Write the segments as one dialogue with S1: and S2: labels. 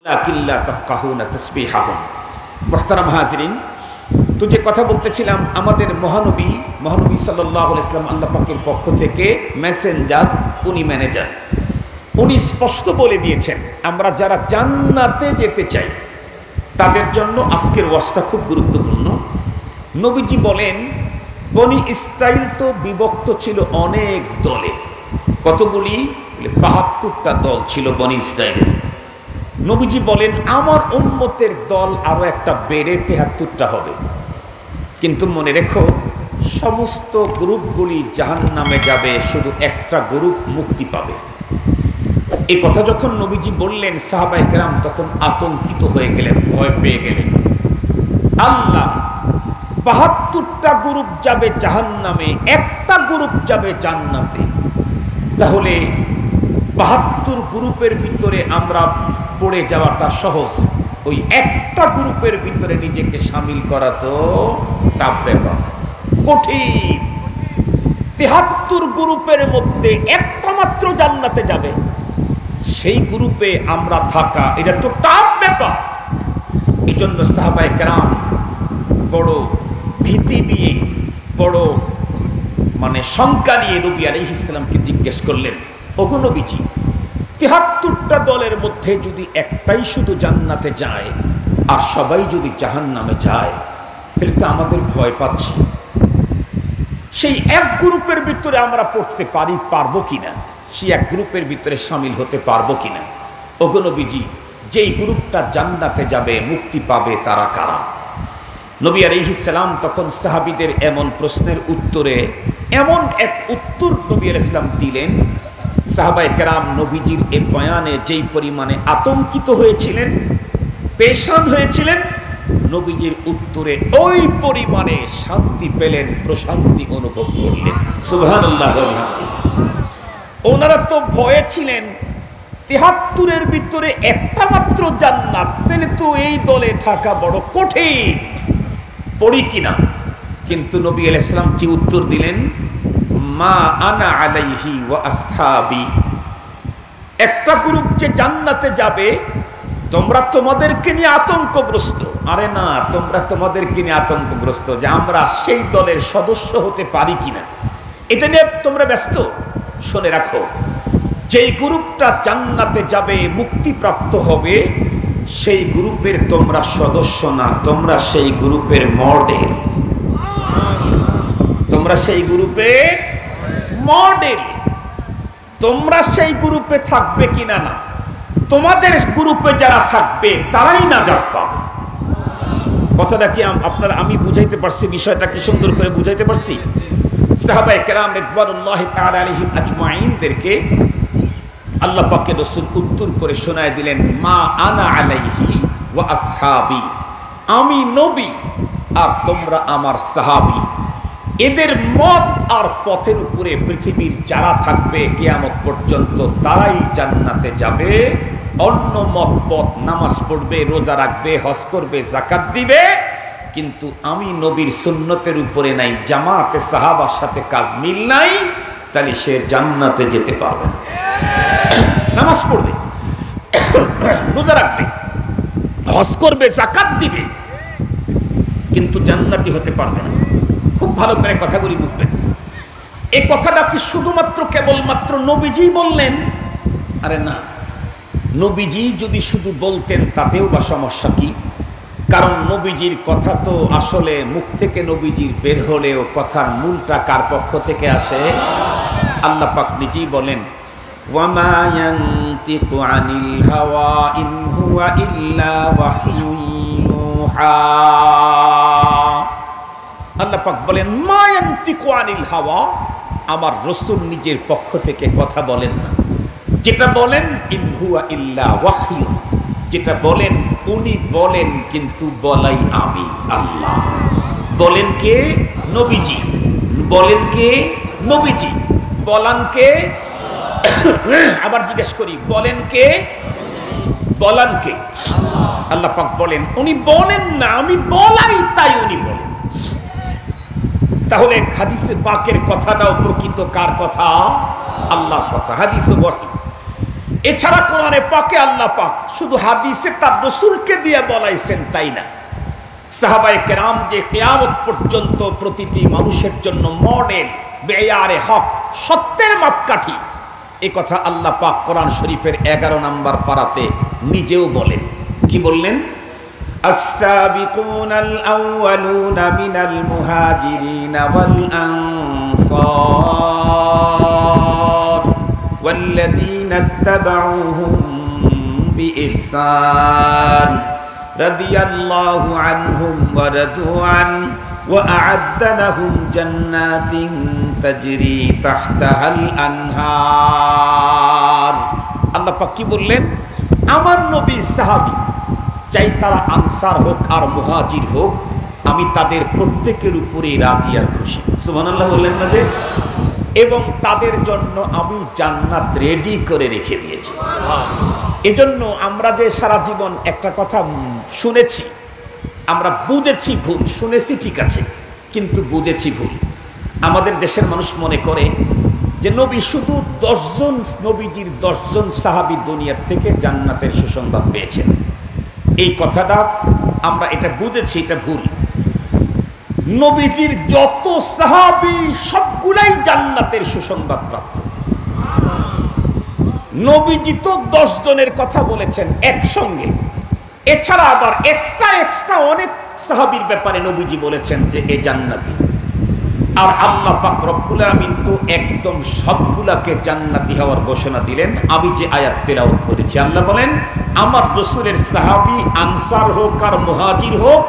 S1: লাকিল্লা তাফকাহুনা তাসবিহাহুম। মুহতারাম হাজরিন, তো যে কথা বলতেছিলাম, আমাদের মহানবী সাল্লাল্লাহু আলাইহি ওয়াসাল্লাম আল্লাহ পাকের পক্ষ থেকে মেসেঞ্জার, উনি ম্যানেজার। উনি স্পষ্ট বলে দিয়েছেন, আমরা যারা জান্নাতে যেতে চাই তাদের জন্য আজকের ওয়াজটা খুব গুরুত্বপূর্ণ। নবীজি বলেন, বনি ইসরাইল তো বিভক্ত ছিল অনেক দলে। কতগুলি? ৭২টা দল ছিল বনি ইসরাইলের। নবীজি বলেন, আমার উম্মতের দল আরো একটা বেড়ে ৭৩টা হবে। কিন্তু মনে রেখো, সমস্ত গ্রুপগুলি জাহান্নামে যাবে, শুধু একটা গ্রুপ মুক্তি পাবে। এই কথা যখন নবীজি বললেন, সাহাবায়ে কেরাম তখন আতঙ্কিত হয়ে গেলেন, ভয় পেয়ে গেলেন। আল্লাহ, ৭২টা গ্রুপ যাবে জাহান্নামে, একটা গ্রুপ যাবে জান্নাতে। তাহলে ৭২ গ্রুপের ভিতরে আমরা পড়ে যাওয়াটা সহজ, ওই একটা গ্রুপের ভিতরে নিজেকে সামিল করা তো টাফ ব্যাপার, কঠিন। ৭৩ গ্রুপের মধ্যে একটা মাত্র জান্নাতে যাবে, সেই গ্রুপে আমরা থাকা, এটা তো টাফ ব্যাপার। এই জন্য সাহাবায়ে কেরাম বড় ভীতি নিয়ে, বড় শঙ্কা নিয়ে নবী আলাইহিস সালামকে জিজ্ঞেস করলেন, ওগো নবীজি, ৭৩টা দলের মধ্যে যদি একটাই শুধু জান্নাতে যায় আর সবাই যদি জাহান্নামে যায়, তাহলে তো আমাদের ভয় পাচ্ছি। সেই এক গ্রুপের ভিতরে আমরা পড়তে পারবো কিনা, সেই এক গ্রুপের ভিতরে সামিল হতে পারবো কিনা? ওগো নবীজি, যেই গ্রুপটা জান্নাতে যাবে, মুক্তি পাবে, তারা কারা? নবী আলাইহিস সালাম তখন সাহাবীদের এমন প্রশ্নের উত্তরে এমন এক উত্তর নবী আলাইহিস সালাম দিলেন, সাহাবায়ে কেরাম নবীজির এই বয়ানে যেই পরিমাণে আতঙ্কিত হয়েছিলেন, পেরেশান হয়েছিলেন, নবীজির উত্তরে ওই পরিমাণে শান্তি পেলেন, প্রশান্তি অনুভব করলেন। সুবহানাল্লাহ। ওনারা তো ভয়ে ছিলেন, ৭৩-এর ভিতরে একটা মাত্র জান্নাত, তাহলে তো এই দলে থাকা বড় কঠিন, পড়ি কিনা। কিন্তু নবী আলাইহিস সালাম কি উত্তর দিলেন? মা আনা আলাইহি ওয়া আসহাবি। একটা গ্রুপ যে জান্নাতে যাবে, তোমরা তোমাদেরকে নিয়ে আতঙ্কগ্রস্ত। আরে না, তোমরা তোমাদেরকে নিয়ে আতঙ্কগ্রস্ত যে আমরা সেই দলের সদস্য হতে পারি কিনা, এটা নিয়ে তোমরা ব্যস্ত। শুনে রাখো, যেই গ্রুপটা জান্নাতে যাবে, মুক্তিপ্রাপ্ত হবে, সেই গ্রুপের তোমরা সদস্য না, তোমরা সেই গ্রুপের মডেল। তোমরা সেই গ্রুপের মডেল। তোমরা সেই গ্রুপে থাকবে কিনা না, তোমাদের গ্রুপে যারা থাকবে তারাই নাজাত পাবে। কথাটা কি আমি বুঝাইতে পারছি? বিষয়টা কি সুন্দর করে বুঝাইতে পারছি? সাহাবায়ে কেরাম রিদওয়ানুল্লাহি তাআলা আলাইহিম আজমাইনদেরকে আল্লাহ পাকের রাসূল উত্তর করে শোনায় দিলেন, মা আনা আলাইহি ওয়া আসহাবি। আমি নবী আর তোমরা আমার সাহাবী, এদের মত আর পথের উপরে পৃথিবীর যারা থাকবে কিয়ামত পর্যন্ত তারাই জান্নাতে যাবে। অন্য মত পথ, নামাজ পড়বে, রোজা রাখবে, হজ করবে, যাকাত দিবে, কিন্তু আমি নবীর সুন্নতের উপরে নাই, জামাতে সাহাবার সাথে কাজ মিল নাই, তাহলে সে জান্নাতে যেতে পারবে না। নামাজ পড়বে, রোজা রাখবে, হজ করবে, যাকাত দিবে, কিন্তু জান্নাতি হতে পারবে না। খুব ভালো করে কথাগুলি বুঝবেন। এই কথাটা কি শুধুমাত্র কেবলমাত্র নবীজি বললেন? আরে না, নবীজি যদি শুধু বলতেন তাতেও বা সমস্যা কি? কারণ নবীজির কথা তো আসলে মুখ থেকে নবীজির বের হলেও কথার মূলটা কার পক্ষ থেকে আসে? আল্লাহ পাক নিজেই বলেন, ওয়ামা ইয়ানতিকু আনিল হাওয়া ইন হুয়া ইল্লা ওয়াহয়ুন ইউহা। আল্লাহ পাক বলেন, মা ইয়ানতিকু আনিল হাওয়া, আমার রাসূল নিজের পক্ষ থেকে কথা বলেন না। যেটা বলেন, ইন হুয়া ইল্লা ওয়াহয়ু, যেটা বলেন উনি বলেন, কিন্তু বলাই আমি আল্লাহ। বলেন কে? নবীজি। বলেন কে? নবীজি। বলান কে? আবার জিজ্ঞেস করি, বলেন কে? বলান কে? আল্লাহ পাক বলেন, উনি বলেন না, আমি বলাই, তাই উনি বলেন। তাহলে হাদিসে পাকের কথাটাও প্রকৃত কার কথা? আল্লাহর কথা। হাদিস ও ওয়াহী। এছাড়া কোরআনে পাকে আল্লাহ পাক শুধু হাদিসে তার রাসূলকে দিয়ে বলাইছেন তাই না, সাহাবায়ে কেরাম যে কিয়ামত পর্যন্ত প্রতিটি মানুষের জন্য মডেল, বেয়ারে হক, সত্যের মাপকাঠি, এই কথা আল্লাহ পাক কোরআন শরীফের 11 নম্বর পারাতে নিজেও বলেন। কি বললেন? আস-সাবিকুনাল আউয়ালুনা মিনাল মুহাজিরিনা ওয়াল আনসার ওয়াল্লাযীনা ইত্তাবাউহুম বিইহসান রাদিয়াল্লাহু আনহুম ওয়া রাদু আন ওয়া আ'আদ্দা লাহুম জান্নাতিন তাজরি তাহতাহাল আনহার। আল্লাহ পাক কি বললেন? আমার নবী সাহাবী, চাই তারা আনসার হোক আর মুহাজির হোক, আমি তাদের প্রত্যেকের উপরেই রাজি আর খুশি। সুবহানাল্লাহ বললেন না যে? এবং তাদের জন্য আমি জান্নাত রেডি করে রেখে দিয়েছি। এজন্য আমরা যে সারা জীবন একটা কথা শুনেছি, আমরা বুঝেছি ভুল, শুনেছি ঠিক আছে কিন্তু বুঝেছি ভুল। আমাদের দেশের মানুষ মনে করে যে নবী শুধু 10 জন, নবীজির 10 জন সাহাবী দুনিয়ার থেকে জান্নাতের সুসংবাদ পেয়েছেন। এই কথাটা আমরা এটা বুঝেছি, এটা ভুল। নবীজির যত সাহাবী সবগুলাই জান্নাতের সুসংবাদ প্রাপ্ত। নবীজি তো 10 জনের কথা বলেছেন একসঙ্গে, এছাড়া আবার এক্সট্রা অনেক সাহাবীর ব্যাপারে নবীজি বলেছেন যে এ জান্নাতি। আর আল্লাহ পাক রব্বুল আমিন তো একদম সবগুলাকে জান্নাতি হওয়ার ঘোষণা দিলেন। আমি যে আয়াত তেলাওয়াত করেছি, আল্লাহ বলেন আমার রাসূলের সাহাবী আনসার হোক আর মুহাজির হোক,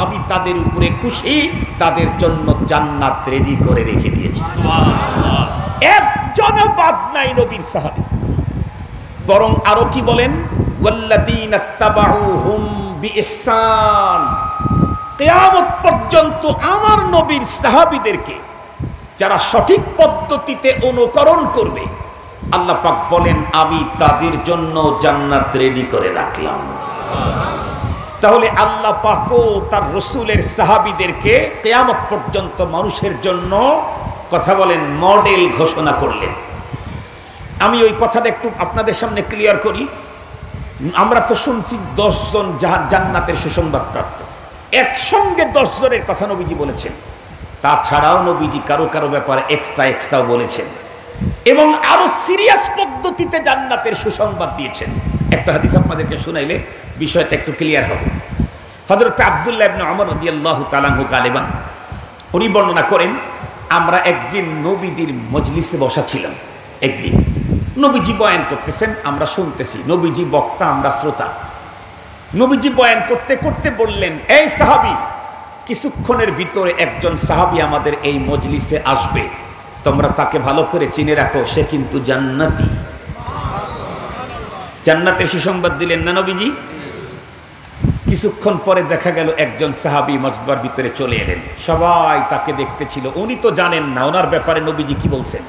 S1: আমি তাদের উপরে খুশি, তাদের জন্য জান্নাত রেডি করে রেখে দিয়েছি। একজনও বাদ নাই নবীর সাহাবী। বরং আরো কি বলেন? ওয়াল্লাযীনা ইত্তাবাউহুম বিইহসান, কিয়ামত পর্যন্ত আমার নবীর সাহাবীদেরকে যারা সঠিক পদ্ধতিতে অনুকরণ করবে, আল্লাহ পাক বলেন আমি তাদের জন্য জান্নাত রেডি করে রাখলাম। তাহলে আল্লাহ পাকও তার রাসূলের সাহাবীদেরকে কিয়ামত পর্যন্ত মানুষের জন্য, কথা বলেন, মডেল ঘোষণা করলেন। আমি ওই কথাটা একটু আপনাদের সামনে ক্লিয়ার করি। আমরা তো শুনছি 10 জন জান্নাতের সুসংবাদ প্রাপ্ত, একসঙ্গে 10 জনের কথা নবীজি বলেছেন। তাছাড়াও নবীজি কারো কারো ব্যাপারে এক্সট্রাও বলেছেন এবং আরো সিরিয়াস পদ্ধতিতে জান্নাতের সুসংবাদ দিয়েছেন। একটা হাদিস আপনাদেরকে শুনাইলে বিষয়টা একটু ক্লিয়ার হবে। হযরত আব্দুল্লাহ ইবনে ওমর রাদিয়াল্লাহু তাআলা আনহু গালিবান উনি বর্ণনা করেন, আমরা একদিন নবীজির মজলিসে বসা ছিলাম। একদিন নবীজি বয়ান করতেছেন, আমরা শুনতেছি, নবীজি বক্তা, আমরা শ্রোতা। নবীজি বয়ান করতে করতে বললেন, এই সাহাবী, কিছুক্ষণের ভিতরে একজন সাহাবী আমাদের এই মজলিসে আসবে, তোমরা তাকে ভালো করে চিনে রাখো, সে কিন্তু জান্নাতি। জান্নাতের সুসংবাদ দিলেন না নবীজি? কিছুক্ষণ পরে দেখা গেল একজন সাহাবী মসজিদের ভিতরে চলে এলেন। সবাই তাকে দেখতেছিল, উনি তো জানেন না ওনার ব্যাপারে নবীজি কি বলছেন।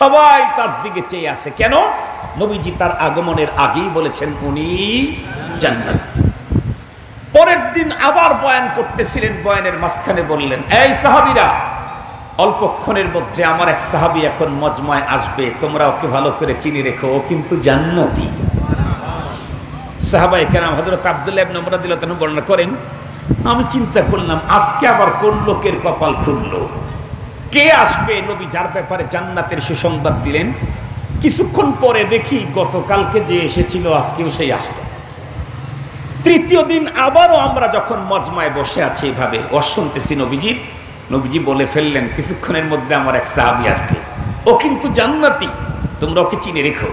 S1: সবাই তার দিকে চেয়ে আছে। কেন? নবীজি তার আগমনের আগেই বলেছেন উনি জান্নাতি। পরের দিন আবার বয়ান করতেছিলেন, বয়ানের মাঝখানে বললেন, এই সাহাবীরা, অল্পক্ষণের মধ্যে আমার এক সাহাবী এখন মজমায় আসবে, তোমরা ওকে ভালো করে চিনে রেখো, ও কিন্তু জান্নাতি। সাহাবায়ে কেরাম হযরত আব্দুল্লাহ ইবনে ওমর রাদিয়াল্লাহু তাআলা বর্ণনা করেন, আমি চিন্তা করলাম আজকে আবার কোন লোকের কপাল খুললো, কে আসবে নবী যার ব্যাপারে জান্নাতের সুসংবাদ দিলেন। কিছুক্ষণ পরে দেখি গতকালকে যে এসেছিল আজকেও সেই আসলো। তৃতীয় দিন আবারও আমরা যখন মজমায় বসে আছি এইভাবে শুনতেছি নবীজির, নবীজি বলে ফেললেন, কিছুক্ষণের মধ্যে আমার এক সাহাবী আসবে, ও কিন্তু জান্নাতি, তোমরা ওকে চিনে রেখো।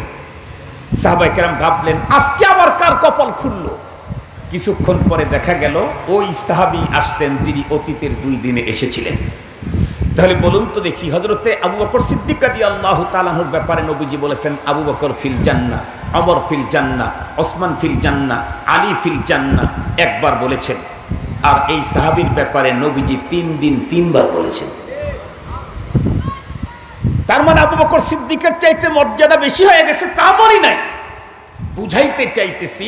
S1: সাহাবায়ে কেরাম ভাবলেন আজকে আবার কার কপাল খুললো। কিছুক্ষণ পরে দেখা গেল ওই সাহাবী আসলেন যিনি অতীতের 2 দিনে এসেছিলেন। তাহলে বলুন তো দেখি, হযরতে আবু বকর সিদ্দিক রাদিয়াল্লাহু তাআলা আনহুর ব্যাপারে নবীজি বলেছেন আবু বকর ফিল জান্নাহ, ওমর ফিল জান্নাহ, ওসমান ফিল জান্নাহ, আলী ফিল জান্নাহ একবার বলেছেন। আর এই সাহাবীর ব্যাপারে নবীজি 3 দিন 3 বার বলেছেন। তার মানে আবু বকর সিদ্দিকের চাইতে মর্যাদা বেশি হয়ে গেছে তা বলি নাই, বুঝাইতে চাইতেছি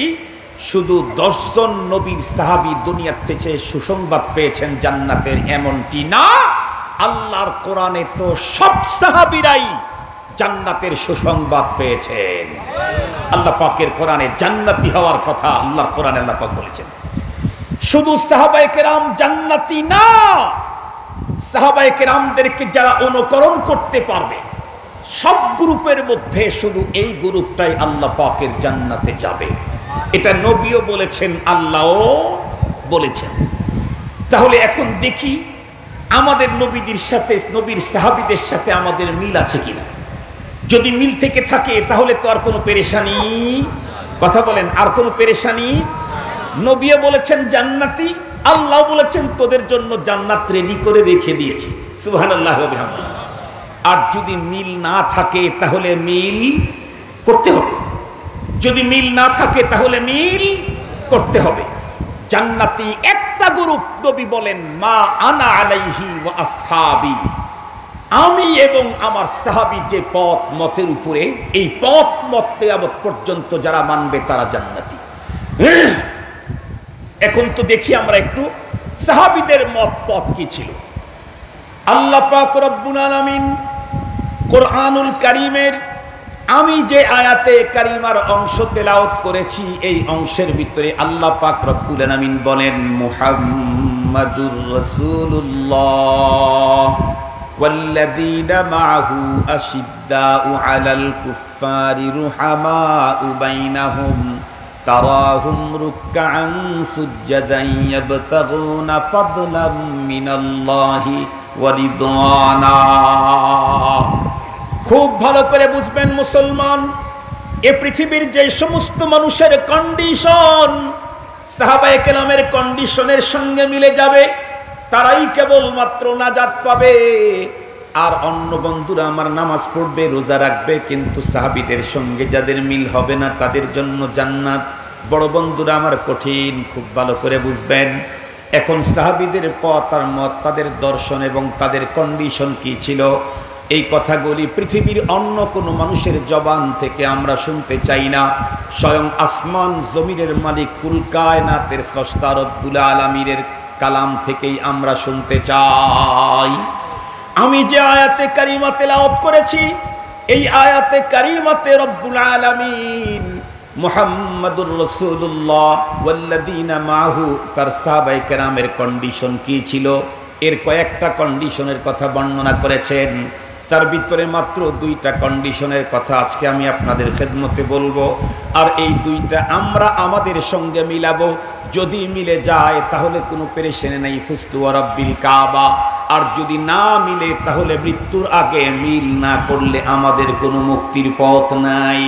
S1: শুধু 10 জন নবীর সাহাবী দুনিয়ার থেকে সুসংবাদ পেয়েছেন জান্নাতের এমনটি না, আল্লাহর কোরআনে তো সব সাহাবীরাই জান্নাতের সুসংবাদ পেয়েছেন। আল্লাহ পাকের কোরআনে জান্নাতি হওয়ার কথা আল্লাহর কোরআনে আল্লাহ পাক বলেছেন। শুধু সাহাবায়ে কেরাম জান্নাতি না, সাহাবায়ে কেরামদেরকে যারা অনুকরণ করতে পারবে সব গ্রুপের মধ্যে শুধু এই গ্রুপটাই আল্লাহ পাকের জান্নাতে যাবে। এটা নবীও বলেছেন, আল্লাহও বলেছেন। তাহলে এখন দেখি আমাদের নবীদের সাথে, নবীর সাহাবীদের সাথে আমাদের মিল আছে কিনা। যদি মিল থেকে থাকে তাহলে তো আর কোনো পেরেশানি, কথা বলেন, আর কোনো পেরেশানি। নবীও বলেছেন জান্নাতি, আল্লাহ বলেছেন তোদের জন্য জান্নাত রেডি করে রেখে দিয়েছি, সুবহানাল্লাহ ওয়া বিহামদিহি। আর যদি মিল না থাকে তাহলে মিল করতে হবে, যদি মিল না থাকে তাহলে মিল করতে হবে। জান্নাতি একটা গ্রুপ, নবী বলেন মা আনা আলাইহি ওয়া আসহাবি, আমি এবং আমার সাহাবী যে পথ মতের উপরে, এই পথ মত কিয়ামত পর্যন্ত যারা মানবে তারা জান্নাতি। এখন তো দেখি আমরা একটু সাহাবীদের মত পথ কি ছিল। আল্লাহ পাক রব্বুল আলামিন কোরআনুল কারীমের আমি যে আয়াতে কারিমার অংশ তেলাওয়াত করেছি এই অংশের ভিতরে আল্লাহ পাক রব্বুল আলামিন বলেন মুহাম্মাদুর রাসূলুল্লাহ ওয়াল্লাযীনা মাআহু আশিদ্দাউ আলাল কুফফারি রুহামাউ বাইনাহুম তারাহুম রুকআন সুজদান ইয়াবতাগুনা ফাদলাম মিনাল্লাহি ওয়া রিদওয়ানা। খুব ভালো করে বুঝবেন মুসলমান, এ পৃথিবীর যে সমস্ত মানুষের কন্ডিশন সাহাবায়ে কেরামের কন্ডিশনের সঙ্গে মিলে যাবে তারাই কেবলমাত্র নাজাত পাবে। আর অন্য বন্ধুরা আমার নামাজ পড়বে, রোজা রাখবে, কিন্তু সাহাবীদের সঙ্গে যাদের মিল হবে না তাদের জন্য জান্নাত। বড় বন্ধুরা আমার কঠিন, খুব ভালো করে বুঝবেন। এখন সাহাবীদের পথ আর মত, তাদের দর্শন এবং তাদের কন্ডিশন কি ছিল, এই কথাগুলি পৃথিবীর অন্য কোনো মানুষের জবান থেকে আমরা শুনতে চাই না। স্বয়ং আসমান জমিনের মালিক কুল কায়নাতের স্রষ্টা রব্বুল আলামিনের কালাম থেকেই আমরা শুনতে চাই। আমি যে আয়াতে কারিমা তেলাওয়াত করেছি এই আয়াতে কারিমাতে রব্বুল আলামিন মুহাম্মাদুর রাসূলুল্লাহ ওয়াল্লাযীনা মাআহু তার সাহাবায়ে কেরামের কন্ডিশন কি ছিল এর কয়েকটা কন্ডিশনের কথা বর্ণনা করেছেন। তার ভিতরে মাত্র দুইটা কন্ডিশনের কথা আজকে আমি আপনাদের খেদমতে বলবো, আর এই দুইটা আমরা আমাদের সঙ্গে মিলাবো। যদি মিলে যায় তাহলে কোনো পেরেশানি নেই, ফুস্তু ওয়া রাব্বিল কাবা। আর যদি না মিলে তাহলে মৃত্যুর আগে মিল না করলে আমাদের কোনো মুক্তির পথ নাই।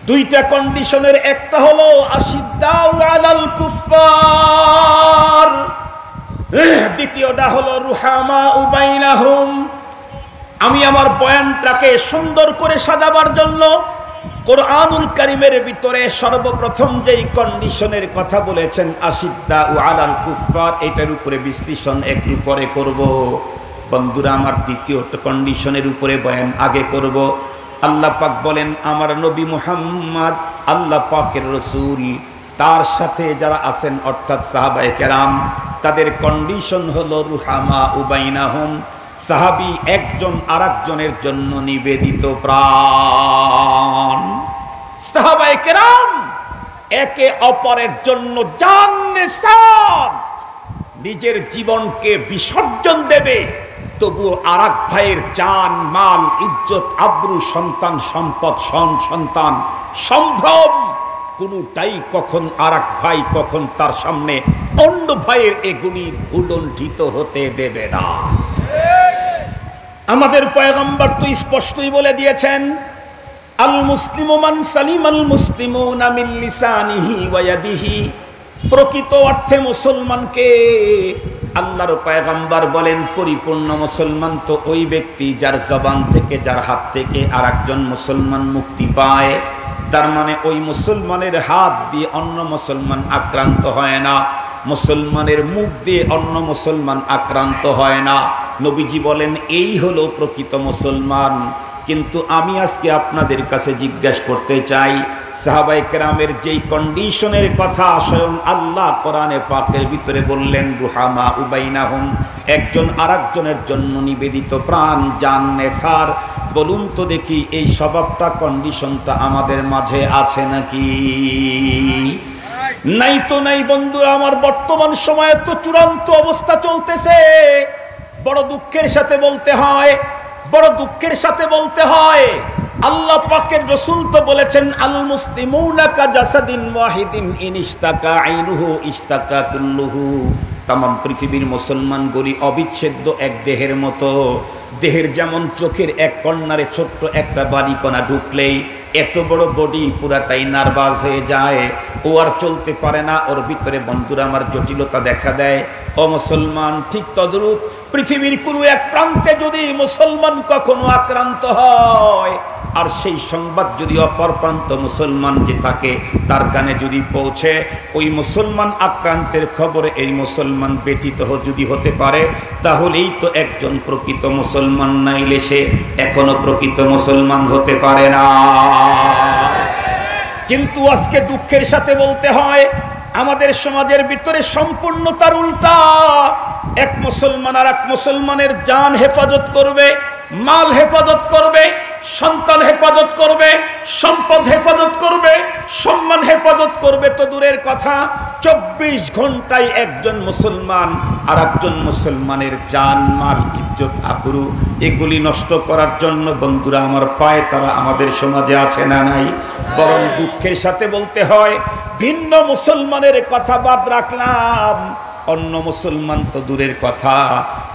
S1: দুইটা কন্ডিশনের একটা হলো আশিদ্দাউ আলাল কুফফার, দ্বিতীয়টা হলো রুহামাউ বাইনাহুম। আমি আমার বয়ানটাকে সুন্দর করে সাজাবার জন্য কোরআনুল কারীমের ভিতরে সর্বপ্রথম যেই কন্ডিশনের কথা বলেছেন আশিদ্দাউ আলাল কুফফার, এটার উপরে বিশ্লেষণ একটু পরে করব। বন্ধুরা আমার দ্বিতীয় কন্ডিশনের উপরে বয়ান আগে করব। আল্লাহ পাক বলেন আমার নবী মুহাম্মদ আল্লাহ পাকের রাসূল, তার সাথে যারা আছেন অর্থাৎ সাহাবায়ে কেরাম, তাদের কন্ডিশন হলো রুহামাউ বাইনাহুম, সাহাবী একজন আরেকজনের জন্য নিবেদিত প্রাণ। সাহাবায়ে কেরাম একে অপরের জন্য জান নিসার নিজের জীবনকে বিসর্জন দেবে, তবু আরেক ভাইয়ের জান মাল ইজ্জত আবরু সন্তান সম্পদ সন্তান সম্ভ্রম কোনটাই কখন আরেক ভাই কখন তার সামনে অন্য ভাইয়ের এগুলি ভুলণ্ঠিত হতে দেবে না। আমাদের পয়গম্বর তো স্পষ্টই বলে দিয়েছেন আল মুসলিমু মান সালিমাল মুসলিমুনা মিন লিসানিহি ওয়া ইয়াদিহি। প্রকৃত অর্থে মুসলমানকে আল্লাহর পয়গম্বর বলেন পরিপূর্ণ মুসলমান তো ওই ব্যক্তি যার জবান থেকে যার হাত থেকে আরেকজন মুসলমান মুক্তি পায়। তার মানে ওই মুসলমানের হাত দিয়ে অন্য মুসলমান আক্রান্ত হয় না, মুসলমানের মুখ দিয়ে অন্য মুসলমান আক্রান্ত হয় না। নবীজি বলেন এই হলো প্রকৃত মুসলমান। কিন্তু আমি আজকে আপনাদের কাছে জিজ্ঞাসা করতে চাই, সাহাবায়ে কেরামের যেই কন্ডিশনের কথা স্বয়ং আল্লাহ কোরআনে পাকের ভিতরে বললেন, রুহামা উবাইনাহুম, একজন আরেকজনের জন্য নিবেদিত প্রাণ, জান নেসার। বলুন তো দেখি এই স্বভাবটা, কন্ডিশনটা আমাদের মাঝে আছে নাকি? নাই তো নাই বন্ধুরা আমার। বর্তমান সময়ে তো চূড়ান্ত অবস্থা চলতেছে। বড় দুঃখের সাথে বলতে হয়, বড় দুঃখের সাথে বলতে হয়, আল্লাহ পাকের রাসূল তো বলেছেন, আল মুসলিমুনা কা জাসাদিন ওয়াহিদিন ইন ইশতাকা আইনুহু ইশতাকা কুল্লুহু। তামাম পৃথিবীর মুসলমানগুলি অবিচ্ছেদ্য এক দেহের মতো। দেহের যেমন চোখের এক কর্নারে ছোট্ট একটা বালিকণা ঢুকলেই এত বড় বডি পুরাটাই নার্ভাস হয়ে যায়, ও আর চলতে পারে না, ওর ভিতরে বন্ধুরা আমার জটিলতা দেখা দেয়। ও মুসলমান, ঠিক তদ্রূপ পৃথিবীর কোনো এক প্রান্তে যদি মুসলমান কখনো আক্রান্ত হয়, আর সেই সংবাদ যদি অপর প্রান্ত মুসলমান যে থাকে তার কানে যদি পৌঁছে, ওই মুসলমান আক্রান্তের খবরে এই মুসলমান ব্যতীত যদি হতে পারে, তাহলেই তো একজন প্রকৃত মুসলমান, নাইলে সে এখনো প্রকৃত মুসলমান হতে পারে না। কিন্তু আজকে দুঃখের সাথে বলতে হয়, আমাদের সমাজের ভিতরে সম্পূর্ণ তার উল্টা। এক মুসলমান আর এক মুসলমানের জান হেফাজত করবে, মাল হেফাজত করবে, সন্তান হেফাজত করবে, সম্পদ হেফাজত করবে, সম্মান হেফাজত করবে তো দূরের কথা, 24 ঘন্টায় একজন মুসলমান আর একজন মুসলমানের জান, মাল, ইজ্জত, আবরু এগুলি নষ্ট করার জন্য বন্ধুরা আমার পায় তারা আমাদের সমাজে আছে না নাই? বরং দুঃখের সাথে বলতে হয়, ভিন্ন মুসলমানের কথা বাদ রাখলাম, অন্য মুসলমান তো দূরের কথা,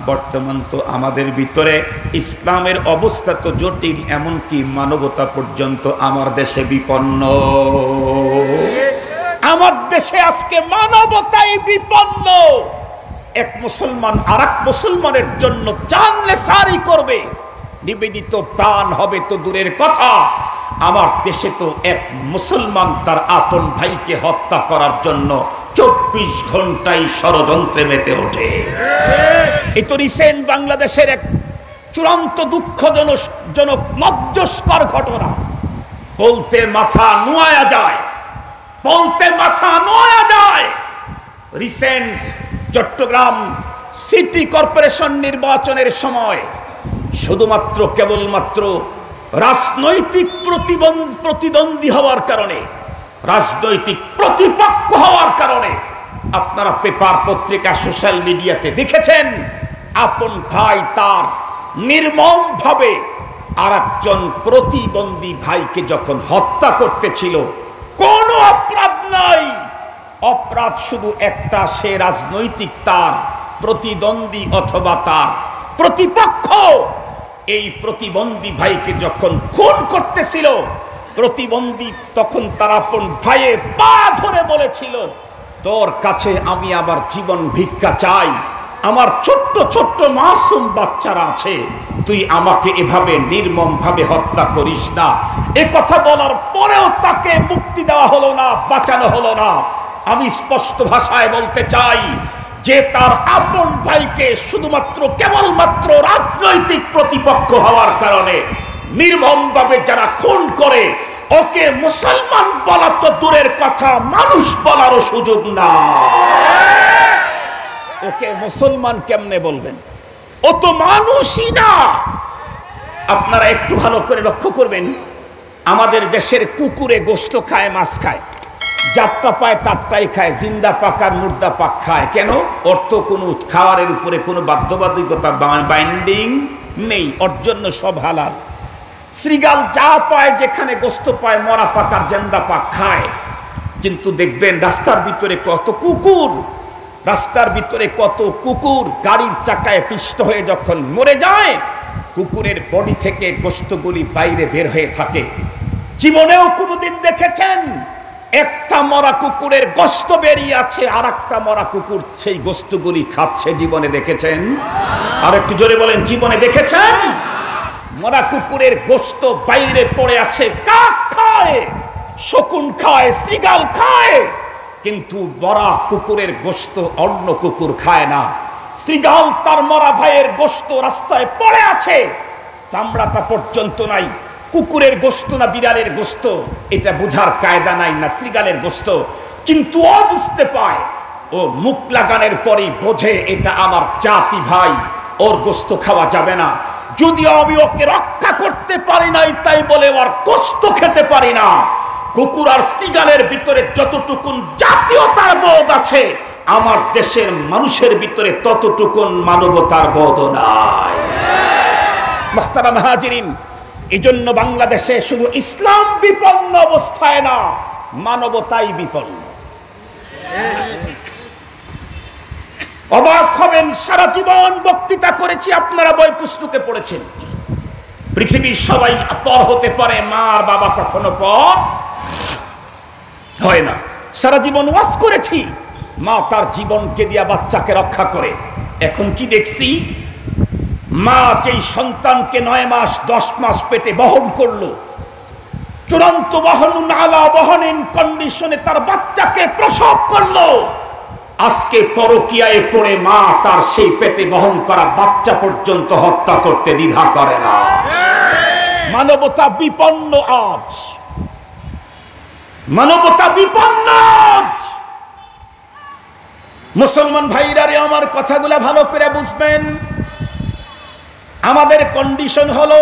S1: বর্তমান তো আমাদের ভিতরে ইসলামের অবস্থা তো জটিল, এমনকি মানবতা পর্যন্ত আমার দেশে বিপন্ন। আমার দেশে আজকে মানবতাই বিপন্ন। এক মুসলমান আর এক মুসলমানের জন্য জানলে সারি করবে, নিবেদিত প্রাণ হবে তো দূরের কথা, আমার দেশে তো এক মুসলমান তার আপন ভাইকে হত্যা করার জন্য 24 ঘন্টায় ষড়যন্ত্রে মেতে ওঠে। এই তো রিসেন্ট বাংলাদেশের এক চূড়ান্ত দুঃখজনক লজ্জাস্কর ঘটনা। বলতে মাথা নোয়া যায়, বলতে মাথা নোয়া যায়। রিসেন্ট চট্টগ্রাম সিটি কর্পোরেশন নির্বাচনের সময় শুধুমাত্র কেবলমাত্র রাজনৈতিক প্রতিদ্বন্দ্বী হওয়ার কারণে, রাজনৈতিক প্রতিপক্ষ হওয়ার কারণে, আপনারা পেপার পত্রিকা সোশ্যাল মিডিয়াতে দেখেছেন, আপন ভাই তার নির্মমভাবে আর একজন প্রতিদ্বন্দ্বী ভাইকে যখন হত্যা করতেছিল, কোনো অপরাধ নাই, অপরাধ শুধু একটা, সে রাজনৈতিক তার প্রতিদ্বন্দ্বী অথবা তার প্রতিপক্ষ এই প্রতিবন্ধী ভাইকে যখন খুন করতেছিল, প্রতিবন্ধী তখন তার আপন ভাইয়ের পা ধরে বলেছিল, তোর কাছে আমি আমার জীবন ভিক্ষা চাই, আমার ছোট্ট ছোট্ট মাসুম বাচ্চারা আছে, তুই আমাকে এভাবে নির্মমভাবে হত্যা করিস না। এ কথা বলার পরেও তাকে মুক্তি দেওয়া হলো না, বাঁচানো হলো না। আমি স্পষ্ট ভাষায় বলতে চাই যে তার আপন ভাইকে শুধুমাত্র কেবলমাত্র রাজনৈতিক প্রতিপক্ষ হওয়ার কারণে নির্মমভাবে যারা খুন করে, ওকে মুসলমান বলা তো দূরের কথা, মানুষ বলারও সুযোগ না। ওকে মুসলমান কেমনে বলবেন? ও তো মানুষই না। আপনারা একটু ভালো করে লক্ষ্য করবেন, আমাদের দেশের কুকুরে গোশত খায়, মাছ খায়, যারটা পায় তারটাই খায়, জিন্দা পাকার মুর্দা পাক খায়। কেন? ওর তো কোনো খাওয়ারের উপরে কোনো বাধ্যবাধকতা বাইন্ডিং নেই, ওর জন্য সব হালাল। শ্রীগাল যা পায়, যেখানে গোশত পায়, মরা পাকার জিন্দা পাক খায়। কিন্তু দেখবেন রাস্তার ভিতরে কত কুকুর, রাস্তার ভিতরে কত কুকুর গাড়ির চাকায় পিষ্ট হয়ে যখন মরে যায়, কুকুরের বডি থেকে গোশতগুলি বাইরে বের হয়ে থাকে। জীবনেও কোনোদিন দেখেছেন একটা মরা কুকুরের গোশত বেরিয়ে আছে, আর একটা মরা কুকুর সেই গোশতগুলি খাচ্ছে? জীবনে দেখেছেন? আর একটু জোরে বলেন, জীবনে দেখেছেন? মরা কুকুরের গোশত বাইরে পড়ে আছে, কাক খায়, শকুন খায়, শ্রীগাল খায়, কিন্তু মরা কুকুরের গোশত অন্য কুকুর খায় না। শ্রীগাল তার মরা ভাইয়ের গোশত রাস্তায় পড়ে আছে, চামড়াটা পর্যন্ত নাই, কুকুরের গোশত না বিড়ালের গোশত এটা বোঝার কায়দা নাই, না শ্রীগালের গোশত, কিন্তু ও বুঝতে পায়, ও মুখ লাগানোর পরেই বোঝে এটা আমার জাতি ভাই, ওর গোশত খাওয়া যাবে না। যদি আমি ওকে রক্ষা করতে পারি নাই তাই বলে ওর গোশত খেতে পারি না। কুকুর আর শ্রীগালের ভিতরে যতটুকুন জাতীয়তার বোধ আছে, আমার দেশের মানুষের ভিতরে ততটুকুন মানবতার বোধ নাই। মুহতারাম হাজিরিন, এই জন্য বাংলাদেশে শুধু ইসলাম বিপন্ন অবস্থায় না, মানবতাই বিপন্ন। অবাক হবেন, সারা জীবন বক্তৃতা করেছি, আপনারা বই পুস্তকে পড়েছেন, পৃথিবীর সবাই পর হতে পারে, মা আর বাবা কখনো পর হয় না। সারা জীবন ওয়াজ করেছি, মা তার জীবনকে দিয়া বাচ্চাকে রক্ষা করে। এখন কি দেখছি, মা যেই সন্তানকে 9 মাস 10 মাস পেটে বহন করলো, চূড়ান্ত বহনীন কন্ডিশনে তার বাচ্চাকে প্রসব করলো, আজকে পরকীয়ায় পড়ে মা তার সেই পেটে বহন করা বাচ্চা পর্যন্ত হত্যা করতে দ্বিধা করে না। মানবতা বিপন্ন আজ, মানবতা বিপন্ন আজ। মুসলমান ভাইরা রে, আমার কথাগুলা ভালো করে বুঝবেন। আমাদের কন্ডিশন হলো,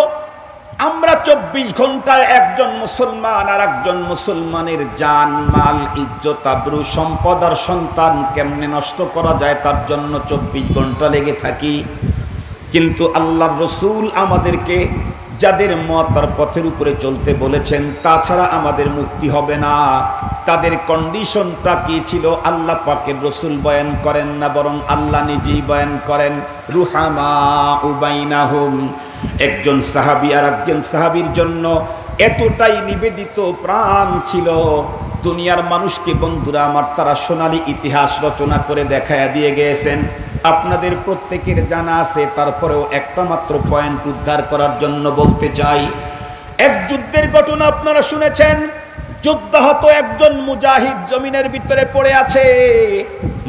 S1: আমরা 24 ঘন্টায় একজন মুসলমান আর একজন মুসলমানের জান মাল ইজ্জত আবরু সম্পদ আর সন্তান কেমনে নষ্ট করা যায় তার জন্য 24 ঘন্টা লেগে থাকি। কিন্তু আল্লাহর রাসূল আমাদেরকে যাদের মত আর পথের উপরে চলতে বলেছেন, তাছাড়া আমাদের মুক্তি হবে না, তাদের কন্ডিশনটা কি ছিল আল্লাহ পাকের রাসূল বয়ান করেন না, বরং আল্লাহ নিজেই বয়ান করেন। রুহামা উবাইনাহুম, একজন সাহাবী আর একজন সাহাবীর জন্য এতটাই নিবেদিত প্রাণ ছিল, দুনিয়ার মানুষকে বন্ধুরা আমার তারা সোনালী ইতিহাস রচনা করে দেখায়া দিয়ে গিয়েছেন। আপনাদের প্রত্যেকের জানা আছে, তারপরেও একটা মাত্র পয়েন্ট উদ্ধার করার জন্য বলতে চাই। এক যুদ্ধের ঘটনা আপনারা শুনেছেন, যুদ্ধাহত একজন মুজাহিদ জমিনের ভিতরে পড়ে আছে,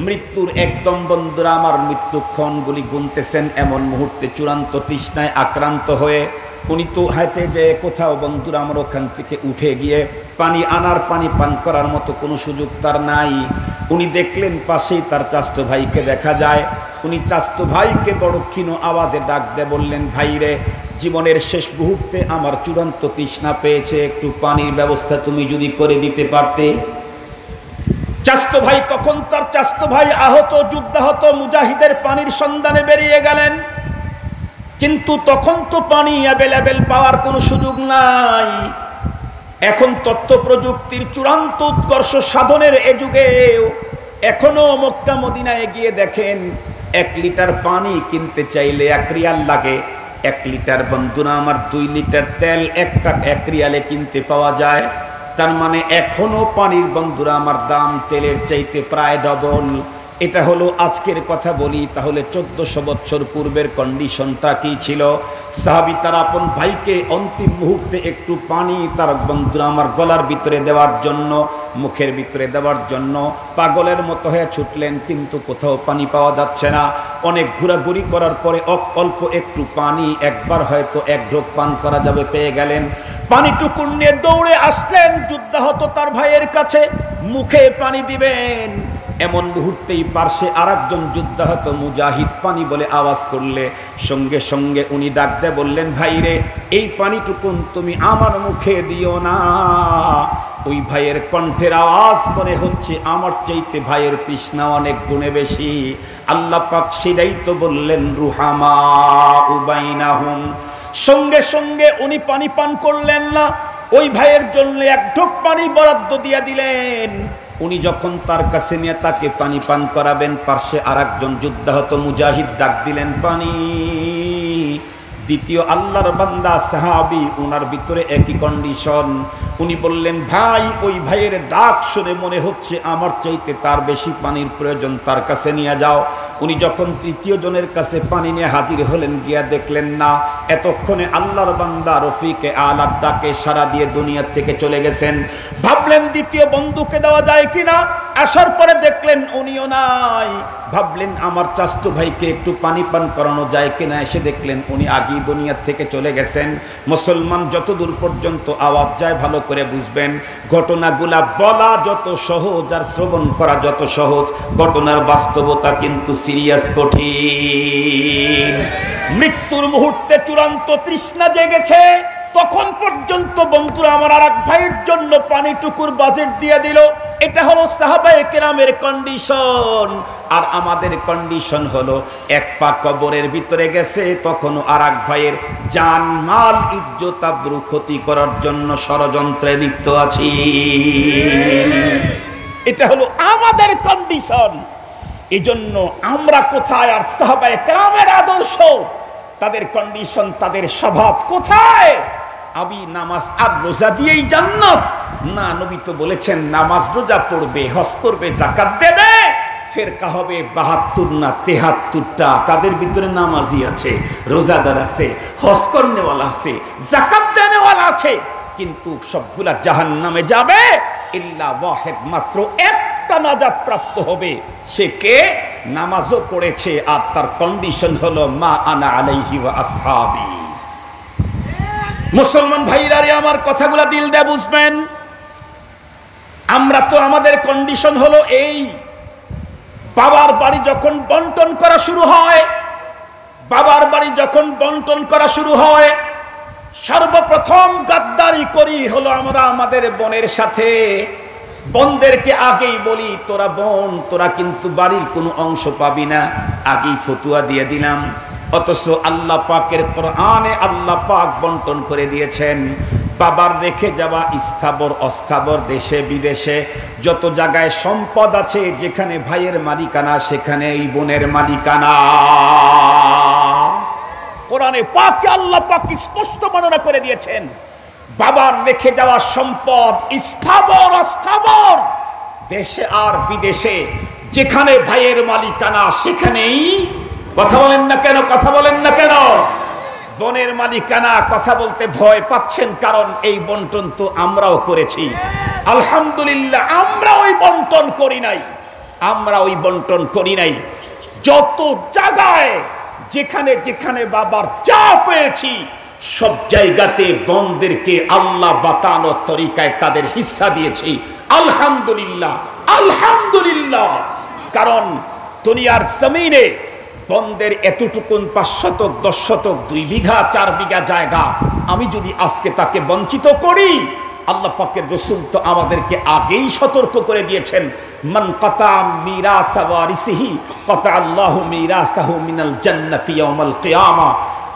S1: মৃত্যুর একদম বন্ধুরা আমার মৃত্যুক্ষণগুলি গুনতেছেন, এমন মুহূর্তে চূড়ান্ত তৃষ্ণায় আক্রান্ত হয়ে উনি তো হাঁটে যেয়ে কোথাও বন্ধুরা আমার ওখান থেকে উঠে গিয়ে পানি আনার, পানি পান করার মতো কোনো সুযোগ তার নাই। উনি দেখলেন পাশেই তার চাচতো ভাইকে দেখা যায়। উনি চাচতো ভাইকে বড় ক্ষীণ আওয়াজে ডাক দিয়ে বললেন, ভাই রে, জীবনের শেষ মুহূর্তে আমার চূড়ান্ত তৃষ্ণা পেয়েছে, একটু পানির ব্যবস্থা তুমি যদি করে দিতে পারতে। চাচতো ভাই তখন, তার চাচতো ভাই আহত, যুদ্ধাহত মুজাহিদের পানির সন্ধানে বেরিয়ে গেলেন, কিন্তু তখন তো পানি অ্যাভেলেবেল পাওয়ার কোনো সুযোগ নাই। এখন তথ্য প্রযুক্তির চূড়ান্ত উৎকর্ষ সাধনের এ যুগে এখনো মক্কা মদিনায় গিয়ে দেখেন 1 লিটার পানি কিনতে চাইলে 1 রিয়াল লাগে। 1 লিটার বন্ধুরা আমার 2 লিটার তেল 1 রিয়ালে কিনতে পাওয়া যায়। তার মানে এখনো পানির বন্ধুরা আমার দাম তেলের চাইতে প্রায় ডবল। এটা হলো আজকের কথা বলি, তাহলে 1400 বছর পূর্বের কন্ডিশনটা কি ছিল? সাহাবী তার আপন ভাইকে অন্তিম মুহূর্তে একটু পানি তার বন্ধুরা আমার গলার ভিতরে দেওয়ার জন্য, মুখের ভিতরে দেওয়ার জন্য পাগলের মতো হয়ে ছুটলেন, কিন্তু কোথাও পানি পাওয়া যাচ্ছে না। অনেক ঘোরাঘুরি করার পরে অল্প একটু পানি, একবার হয়তো 1 ঢোক পান করা যাবে, পেয়ে গেলেন। পানিটুকু নিয়ে দৌড়ে আসলেন যুদ্ধাহত তার ভাইয়ের কাছে, মুখে পানি দিবেন, এমন মুহূর্তেই পার্শ্বে আরেকজন যুদ্ধাহত মুজাহিদ পানি বলে আওয়াজ করলে সঙ্গে সঙ্গে উনি ডাক দিয়ে বললেন, ভাই রে, এই পানিটুকুন তুমি আমার মুখে দিও না। ওই ভাইয়ের কণ্ঠের আওয়াজ মনে হচ্ছে আমার চাইতে ভাইয়ের তৃষ্ণা অনেক গুণে বেশি। আল্লাহ পাক সেটাই তো বললেন, রুহামা উবাইনাহুম। সঙ্গে সঙ্গে উনি পানি পান করলেন না, ওই ভাইয়ের জন্য 1 ঢোক পানি বরাদ্দ দিয়ে দিলেন। উনি যখন তার কাছে নিয়ে তাকে পানি পান করাবেন, পার্শ্বে আরেকজন যুদ্ধাহত মুজাহিদ ডাক দিলেন, পানি। দ্বিতীয় আল্লাহর বান্দা সাহাবী, ওনার ভিতরে একই কন্ডিশন। উনি বললেন, ভাই, ওই ভাইয়ের ডাক শুনে মনে হচ্ছে আমার চাইতে তার বেশি পানির প্রয়োজন, তার কাছে নিয়ে যাও। উনি যখন তৃতীয় জনের কাছে পানি নিয়ে হাজির হলেন, গিয়া দেখলেন না, এতক্ষণে আল্লাহর বান্দা রফিকে আলার ডাকে সাড়া দিয়ে দুনিয়া থেকে চলে গেছেন। ভাবলেন দ্বিতীয় বন্ধুকে দেওয়া যায় কিনা, আসার পরে দেখলেন উনিও নাই। ভাবলেন আমার চাচতো ভাইকে একটু পানি পান করানো যায় কিনা, এসে দেখলেন উনি আগেই দুনিয়া থেকে চলে গেছেন। মুসলমান, যতদূর পর্যন্ত আওয়াজ যায় ভালো করে বুঝবেন, ঘটনাগুলা বলা যত সহজ আর শ্রবণ করা যত সহজ, ঘটনার বাস্তবতা কিন্তু সিরিয়াস, কঠিন। মৃত্যুর মুহূর্তে চূড়ান্ত তৃষ্ণা জেগেছে, তখন পর্যন্ত বন্ধুরা আমার আর এক ভাইয়ের জন্য পানিটুকুর বাজেট দিয়ে দিল। এটা হলো সাহাবায়ে কেরামের কন্ডিশন। আর আমাদের কন্ডিশন হলো, এক পা কবরের ভিতরে গেছে, তখনও আর এক ভাইয়ের জান মাল ইজ্জত আবরু ক্ষতি করার জন্য ষড়যন্ত্রে লিপ্ত আছি। এটা হলো আমাদের কন্ডিশন। এজন্য আমরা কোথায় আর সাহাবায়ে কেরামের আদর্শ, তাদের কন্ডিশন, তাদের স্বভাব কোথায়? আমি নামাজ আর রোজা দিয়েই জান্নাত না, নবী তো বলেছেন নামাজ রোজা পড়বে, হজ করবে, যাকাত দেবে, ফেরকা হবে 72 না 73টা। তাদের ভিতরে নামাজি আছে, রোজাদার আছে, হজ করনেওয়ালা আছে, যাকাত দেনেওয়ালা আছে, কিন্তু সবগুলা জাহান্নামে যাবে। ইল্লা ওয়াহিদ, মাত্র একটা নাজাত প্রাপ্ত হবে। সে কে? নামাজও পড়েছে আর তার কন্ডিশন হলো মা আনা আলাইহি ওয়া আসহাবি। মুসলমান ভাইরা রে, আমার কথাগুলা দিল দিয়ে বুঝবেন। আমরা তো, আমাদের কন্ডিশন হলো এই, বাবার বাড়ি যখন বন্টন করা শুরু হয়, বাবার বাড়ি যখন বন্টন করা শুরু হয়, সর্বপ্রথম গাদ্দারি করি হলো আমরা আমাদের বোনের সাথে। বোনদেরকে আগেই বলি, তোরা বোন, তোরা কিন্তু বাড়ির কোনো অংশ পাবি না, আগেই ফতুয়া দিয়ে দিলাম। অথচ আল্লাহ পাকের কোরআনে আল্লাহ পাক বন্টন করে দিয়েছেন, বাবার রেখে যাওয়া স্থাবর অস্থাবর, দেশে বিদেশে যত জায়গায় সম্পদ আছে, যেখানে ভাইয়ের মালিকানা সেখানে এই বোনের মালিকানা। কোরআনে পাকে আল্লাহ পাক স্পষ্ট বর্ণনা করে দিয়েছেন, বাবার রেখে যাওয়া সম্পদ স্থাবর অস্থাবর, দেশে আর বিদেশে যেখানে ভাইয়ের মালিকানা সেখানেই। কথা বলেন না কেন? কথা বলেন না কেন? বনের মালিকানা, কথা বলতে ভয় পাচ্ছেন, কারণ এই বন্টন তো আমরাও করেছি। আলহামদুলিল্লাহ, আমরা ওই বন্টন করি নাই, আমরা ওই বন্টন করি নাই। যত জায়গায় যেখানে যেখানে বাবার যা পেয়েছি, সব জায়গাতে বোনদেরকে আল্লাহ বাতানো তরিকায় তাদের হিস্সা দিয়েছি। আলহামদুলিল্লাহ, আলহামদুলিল্লাহ। কারণ দুনিয়ার জমিনে বোনদের এতটুকুন 5 শতক 10 শতক 2 বিঘা 4 বিঘা জায়গা আমি যদি আজকে তাকে বঞ্চিত করি, আল্লাহ পাকের রাসূল তো আমাদেরকে আগেই সতর্ক করে দিয়েছেন, মান কাতা মিরাসা ওয়ারিসিহি কাতা আল্লাহু মিরাসাহু মিনাল জান্নাতি ইয়াউমাল কিয়ামা।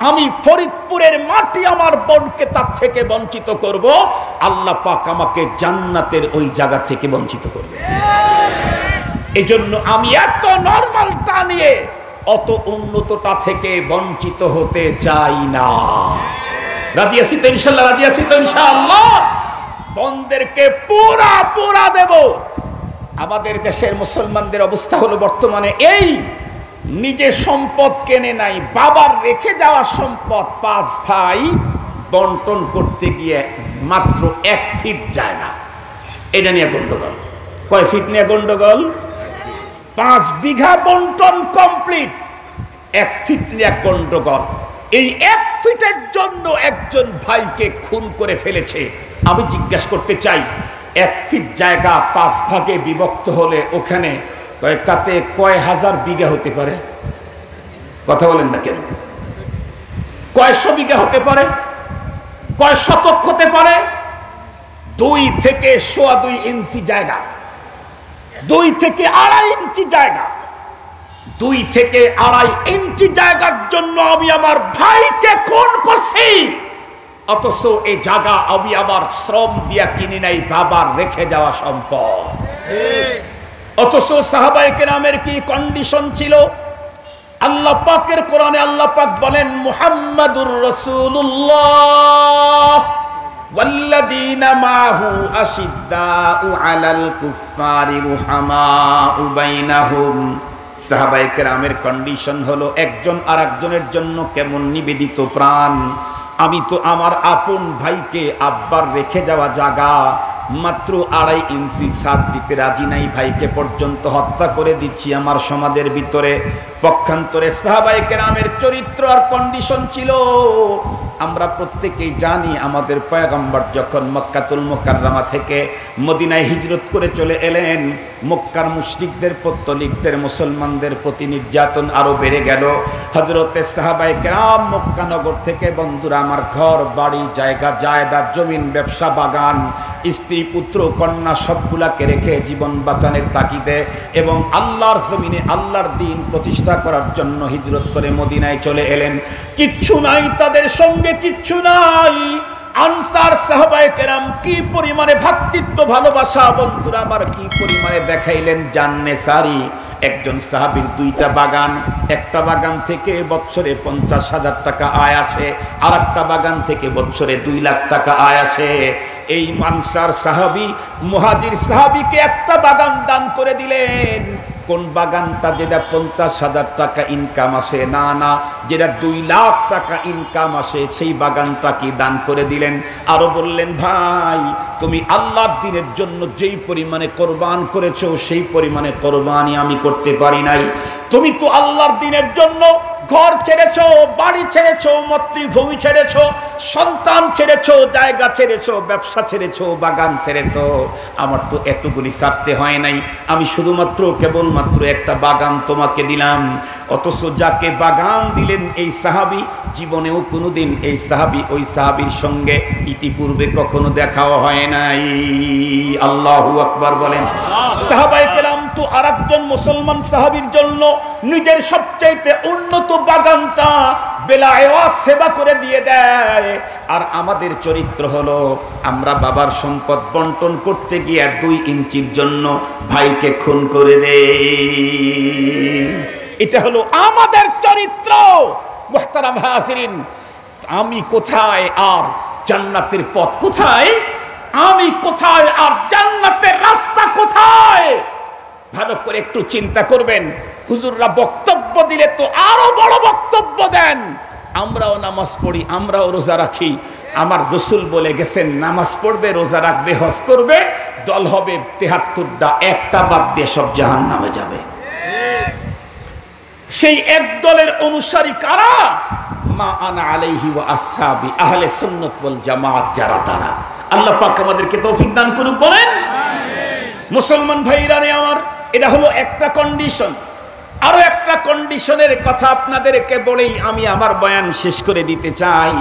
S1: আমি ফরিদপুরের মাটি আমার বোনকে তার থেকে বঞ্চিত করব, আল্লাহ পাক আমাকে জান্নাতের ওই জায়গা থেকে বঞ্চিত করবে। এজন্য আমি এত নরমালটা নিয়ে অত উন্নতটা থেকে বঞ্চিত হতে চাই না। রাজি আছি তো ইনশাআল্লাহ? রাজি আছি তো ইনশাআল্লাহ? বন্ধদেরকে পুরা পুরা দেব। আমাদের দেশের মুসলমানদের অবস্থা হলো বর্তমানে এই, নিজে সম্পদ কেনে নাই, বাবার রেখে যাওয়া সম্পদ 5 ভাই বন্টন করতে গিয়ে মাত্র 1 ফিট জায়গা, এটা নিয়ে গন্ডগোল। কয় ফিট নিয়ে গন্ডগোল? 5 বিঘা বন্টন কমপ্লিট, 1 ফিট নিয়ে গন্ডগোল। এই 1 ফিটের জন্য একজন ভাইকে খুন করে ফেলেছে। আমি জিজ্ঞাসা করতে চাই, 1 ফিট জায়গা 5 ভাগে বিভক্ত হলে ওখানে তাতে কয় হাজার বিঘা হতে পারে? কথা বলেন না কেন? কয়শো বিঘা হতে পারে? কয় শতক হতে পারে? 2 থেকে 2.25 ইঞ্চি জায়গা, 2 থেকে 2.5 ইঞ্চি জায়গা, 2 থেকে 2.5 ইঞ্চি জায়গার জন্য আমি আমার ভাইকে খুন করছি। অথচ এই জায়গা আমি আমার শ্রম দিয়া কিনি নাই, বাবার রেখে যাওয়া সম্পদ। অথচ সাহাবায়ে কেরামের কি কন্ডিশন ছিল? আল্লাহ পাকের কোরআনে আল্লাহ পাক বলেন, মুহাম্মাদুর রাসূলুল্লাহ ওয়াল্লাযীনা মাহু আশিদ্দাউ আলাল কুফফারি রুহামাউ বাইনাহুম। সাহাবায়ে কেরামের কন্ডিশন হলো একজন আরেকজনের জন্য কেমন নিবেদিত প্রাণ। আমি তো আমার আপন ভাইকে আব্বার রেখে যাওয়া জায়গা মাত্র 2.5 ইঞ্চি ছাড় দিতে রাজি নাই, ভাইকে পর্যন্ত হত্যা করে দিচ্ছি আমার সমাজের ভিতরে। পক্ষান্তরে সাহাবায়ে কেরামের চরিত্র আর কন্ডিশন ছিল, আমরা প্রত্যেকেই জানি আমাদের পয়গম্বর যখন মক্কাতুল মুকাররমা থেকে মদিনায় হিজরত করে চলে এলেন, মক্কার মুশরিকদের পত্তলিকদের মুসলমানদের প্রতি নির্যাতন আরো বেড়ে গেল। হযরতে সাহাবায়ে কেরাম মক্কা নগর থেকে, বন্ধুরা আমার, ঘর বাড়ি জায়গা জায়দাদ জমিন ব্যবসা বাগান স্ত্রী পুত্র কন্যা সবগুলাকে রেখে জীবন বাঁচানোর তাগিদে এবং আল্লাহর জমিনে আল্লাহর দ্বীন প্রতিষ্ঠা করার জন্য হিজরত করে মদিনায় চলে এলেন। কিচ্ছু নাই তাদের সঙ্গে, কিচ্ছু নাই। আনসার সাহাবায়ে কেরাম কি পরিমাণে ভ্রাতৃত্ব ভালোবাসা, বন্ধুরা আমার, কি পরিমাণে দেখাইলেন জান্নেসারি। একজন সাহাবীর 2টা বাগান, একটা বাগান থেকে বছরে 50,000 টাকা আয় আসে, আর একটা বাগান থেকে বছরে 2 লাখ টাকা আয় আসে। এই আনসার সাহাবী মুহাজির সাহাবীকে একটা বাগান দান করে দিলেন। কোন বাগানটা যেটা 50,000 টাকা ইনকাম আসে, না না, যেটা 2 লাখ টাকা ইনকাম আসে সেই বাগানটা কি দান করে দিলেন। আরো বললেন, ভাই তুমি আল্লাহর দ্বীনের জন্য যেই পরিমাণে কোরবান করেছো সেই পরিমাণে কোরবানি আমি করতে পারি নাই। তুমি তো আল্লাহর দ্বীনের জন্য ঘর ছেড়েছো, বাড়ি ছেড়েছো, মাতৃভূমি ছেড়েছো, সন্তান ছেড়েছো, জায়গা ছেড়েছো, ব্যবসা ছেড়েছো, বাগান ছেড়েছো। আমার তো এতগুলি ছাড়তে হয় নাই, আমি শুধুমাত্র কেবলমাত্র একটা বাগান তোমাকে দিলাম। অথচ যাকে বাগান দিলেন এই সাহাবী, জীবনেও কোনোদিন এই সাহাবী ওই সাহাবীর সঙ্গে ইতিপূর্বে কখনো দেখাও হয় নাই। আল্লাহু আকবার বলেন। সাহাবায়ে কেরাম তো আরেকজন মুসলমান সাহাবীর জন্য নিজের সবচাইতে উন্নত বাগানটা বেলায়েওয়া সেবা করে দিয়ে দেয়। আর আমাদের চরিত্র হলো, আমরা বাবার সম্পদ বন্টন করতে গিয়ে 2 ইঞ্চির জন্য ভাইকে খুন করে দেই। এটা হলো আমাদের চরিত্র। মুহতারাম হাজিরিন, আমি কোথায় আর জান্নাতের পথ কোথায়? আমি কোথায় আর জান্নাতের রাস্তা কোথায়? ভালো করে একটু চিন্তা করবেন। হুজুররা বক্তব্য দিলে তো আরো বড় বক্তব্য দেন। আমরাও নামাজ পড়ি, আমরাও রোজা রাখি। আমার রাসূল বলে গেছেন, নামাজ পড়বে, রোজা রাখবে, হজ করবে, দল হবে 73টা, একটা বাদ দিয়ে সব জাহান্নামে যাবে। সেই এক দলের অনুসারী কারা? মা আনা আলাইহি ওয়া আসহাবি, আহলে সুন্নাত ওয়াল জামাত যারা, তারা। আল্লাহ পাক আমাদেরকে তৌফিক দান করুন, বলেন আমিন। মুসলমান ভাইরা রে আমার, এটা হলো একটা কন্ডিশন। আরো একটা কন্ডিশনের কথা আপনাদেরকে বলেই আমি আমার বয়ান শেষ করে দিতে চাই।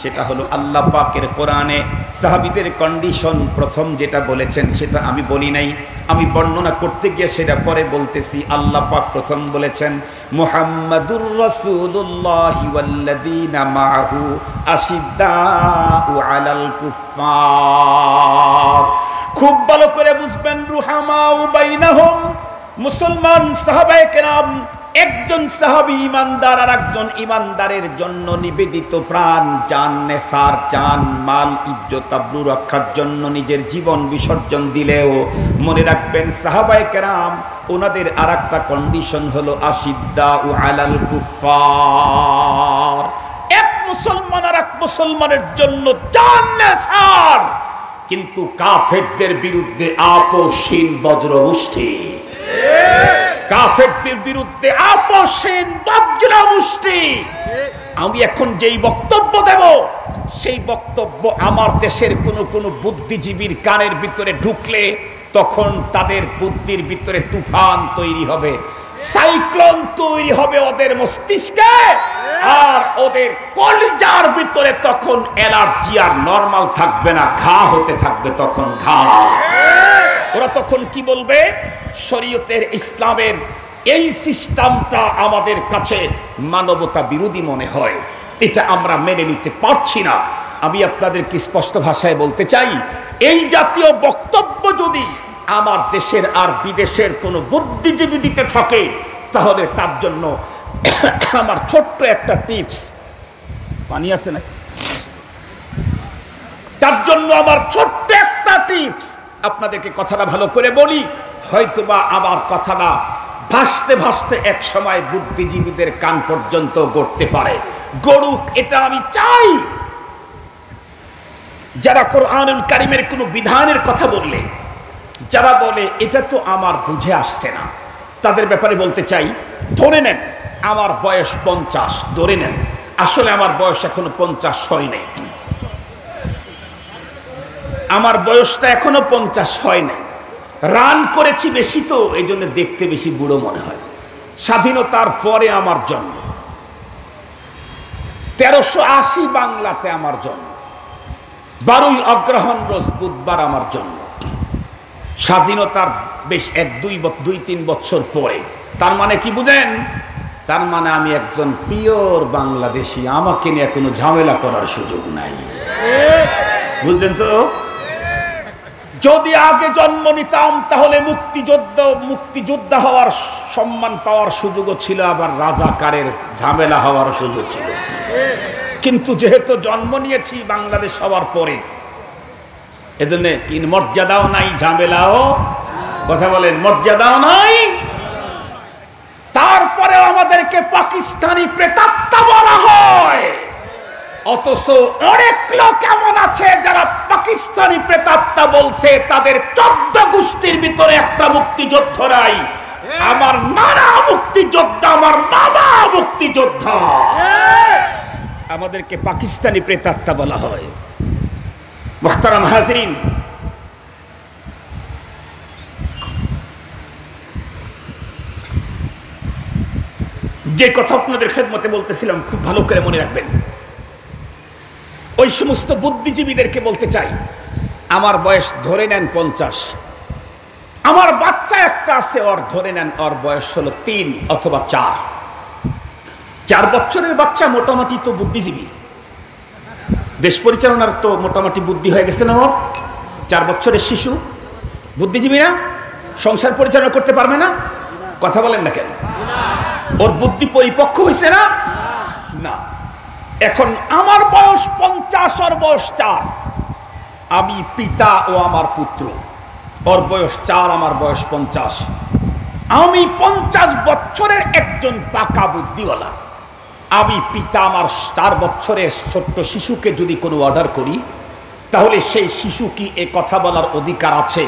S1: সেটা হলো আল্লাহ পাকের কোরআনে সাহাবীদের কন্ডিশন প্রথম যেটা বলেছেন সেটা আমি বলি নাই, আমি বর্ণনা করতে গিয়ে সেটা পরে বলতেছি। আল্লাহ পাক প্রথম বলেছেন, মুহাম্মাদুর রাসূলুল্লাহি ওয়াল্লাযীনা মাআহু আশিদ্দাউ আলাল কুফফার। খুব ভালো করে বুঝবেন, রুহামাউ বাইনাহুম। মুসলমান সাহাবায়ে কেরাম, একজন সাহাবী ইমানদার আর একজন ইমানদারের জন্য নিবেদিত প্রাণ, জান নেসার, জান মাল ইজ্জত আবরু রক্ষার জন্য নিজের জীবন বিসর্জন দিলেও মনে রাখবেন সাহাবায়ে কেরাম ওনাদের আরেকটা কন্ডিশন হলো আশিদ্দাউ আলাল কুফফার। এক মুসলমান আর এক মুসলমানের জন্য জান নেসার, কিন্তু কাফেরদের বিরুদ্ধে আপোষহীন বজ্রমুষ্টি। কাফেরদের বিরুদ্ধে আপোষহীন বজ্রমুষ্টি। আমি এখন যেই বক্তব্য দেব সেই বক্তব্য আমার দেশের কোনো বুদ্ধিজীবীর কানের ভিতরে ঢুকলে তখন তাদের বুদ্ধির ভিতরে তুফান তৈরি হবে, সাইক্লোন তৈরি হবে ওদের মস্তিষ্কে, আর ওদের কলিজার ভিতরে তখন অ্যালার্জি আর নরমাল থাকবে না, ঘা হতে থাকবে তখন ঘা। ওরা তখন কি বলবে? শরীয়তের ইসলামের এই সিস্টেমটা আমাদের কাছে মানবতা বিরোধী মনে হয়, এটা আমরা মেনে নিতে পারছি না। আমি আপনাদেরকে স্পষ্ট ভাষায় বলতে চাই, এই জাতীয় বক্তব্য যদি আমার দেশের আর বিদেশের কোনো বুদ্ধিজীবী দিতে থাকে তাহলে তার জন্য আমার ছোট্ট একটা টিপস, পানি আছে না, তার জন্য আমার ছোট্ট একটা টিপস, আপনাদেরকে কথাটা ভালো করে বলি, হয়তোবা আমার কথাটা ভাসতে ভাসতে এক সময় বুদ্ধিজীবীদের কান পর্যন্ত গড়তে পারে, গড়ুক এটা আমি চাই। যারা কোরআনুল কারীমের কোনো বিধানের কথা বললে, যারা বলে এটা তো আমার বুঝে আসছে না, তাদের ব্যাপারে বলতে চাই, ধরে নেন আমার বয়স 50, ধরে নেন আসলে আমার বয়স এখনো 50 হয় নাই, আমার বয়সটা এখনো 50 হয় নাই, রান করেছি বেশি তো এই জন্য দেখতে বেশি বুড়ো মনে হয়। স্বাধীনতার পরে আমার জন্ম, 1380 বাংলাতে আমার জন্ম, 12ই অগ্রহায়ণ রোজ বুধবার আমার জন্ম, স্বাধীনতার বেশ 1-2-3 বছর পরে। তার মানে কি বুঝেন? তার মানে আমি একজন পিওর বাংলাদেশি, আমাকে নিয়ে কোনো ঝামেলা করার সুযোগ নাই, বুঝলেন তো? যদি আগে জন্ম নিতাম তাহলে মুক্তিযোদ্ধা হওয়ার সম্মান পাওয়ার সুযোগও ছিল, আবার রাজাকারের ঝামেলা হওয়ার সুযোগ ছিল। কিন্তু যেহেতু জন্ম নিয়েছি বাংলাদেশ হওয়ার পরে, এজন্য কি মর্যাদাও নাই, ঝামেলাও, কথা বলেন, মর্যাদাও নাই। তারপরে আমাদেরকে পাকিস্তানি প্রেতাত্মা বলা হয়, অথচ অনেক লোক এমন আছে যারা পাকিস্তানি প্রেতাত্মা বলছে, তাদের 14 গোষ্ঠীর ভিতরে একটা মুক্তিযোদ্ধারাই। আমার নানা মুক্তিযোদ্ধা, আমার মামা মুক্তিযোদ্ধা, আমাদেরকে পাকিস্তানি প্রেতাত্মা বলা হয়। মুহতারাম হাজরিন, যে কথা আপনাদের খেদমতে বলতেছিলাম খুব ভালো করে মনে রাখবেন। ওই সমস্ত বুদ্ধিজীবীদেরকে বলতে চাই, আমার বয়স ধরে নেন 50, আমার বাচ্চা একটা আছে, ওর ধরে নেন ওর বয়স হলো 3 অথবা 4 বছরের বাচ্চা, মোটামুটি তো বুদ্ধিজীবী, দেশ পরিচালনার তো মোটামুটি বুদ্ধি হয়ে গেছে না? ওর 4 বছরের শিশু বুদ্ধিজীবী না? সংসার পরিচালনা করতে পারবে না? কথা বলেন না কেন? ওর বুদ্ধি পরিপক্ক হয়েছে না? না। এখন আমার বয়স 50, ওর বয়স 4, আমি পিতা ও আমার পুত্র, ওর বয়স 4, আমার বয়স 50, আমি 50 বছরের একজন পাকা বুদ্ধিওয়ালা। আমি পিতা আমার 4 বছরের ছোট্ট শিশুকে যদি কোনো অর্ডার করি, তাহলে সেই শিশু কি এ কথা বলার অধিকার আছে?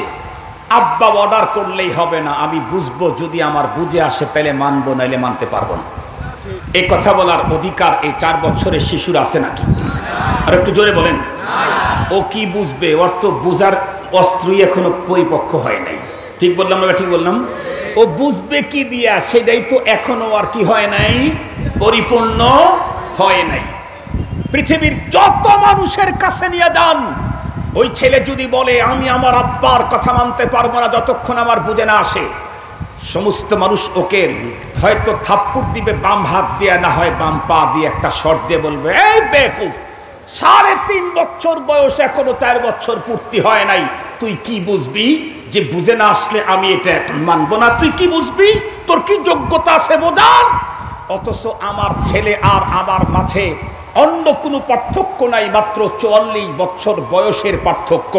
S1: আব্বা অর্ডার করলেই হবে না, আমি বুঝবো, যদি আমার বুঝে আসে তাহলে মানবো, নাইলে মানতে পারবো না। এই কথা বলার অধিকার এই 4 বছরের শিশুর আছে নাকি? আর একটু জোরে বলেন। ও কি বুঝবে? ওর তো বুঝার অস্ত্রই এখনো পরিপক্ক হয় নাই। ঠিক বললাম না? ঠিক বললাম? ও বুঝবে কি দিয়া? সেটাই তো এখনো আর কি হয় নাই, পরিপূর্ণ হয় নাই। পৃথিবীর যত মানুষের কাছে নিয়ে যান, ওই ছেলে যদি বলে আমি আমার আব্বার কথা মানতে পারবো না যতক্ষণ আমার বুঝে না আসে, সমস্ত মানুষ ওকে হয়তো থাপ্পড় দিবে বাম হাত দিয়ে, না হয় বাম পা দিয়ে একটা শট দিয়ে বলবে, এই বেকুফ, 3.5 বছর বয়স, এখনো 4 বছর পূর্তি হয় নাই, তুই কি বুঝবি যে বুঝে না আসলে আমি এটা মানবো না? তুই কি বুঝবি? তোর কি যোগ্যতা আছে বোঝার? অথচ আমার ছেলে আর আমার মাঝে অন্য কোনো পার্থক্য নাই, মাত্র 44 বছর বয়সের পার্থক্য।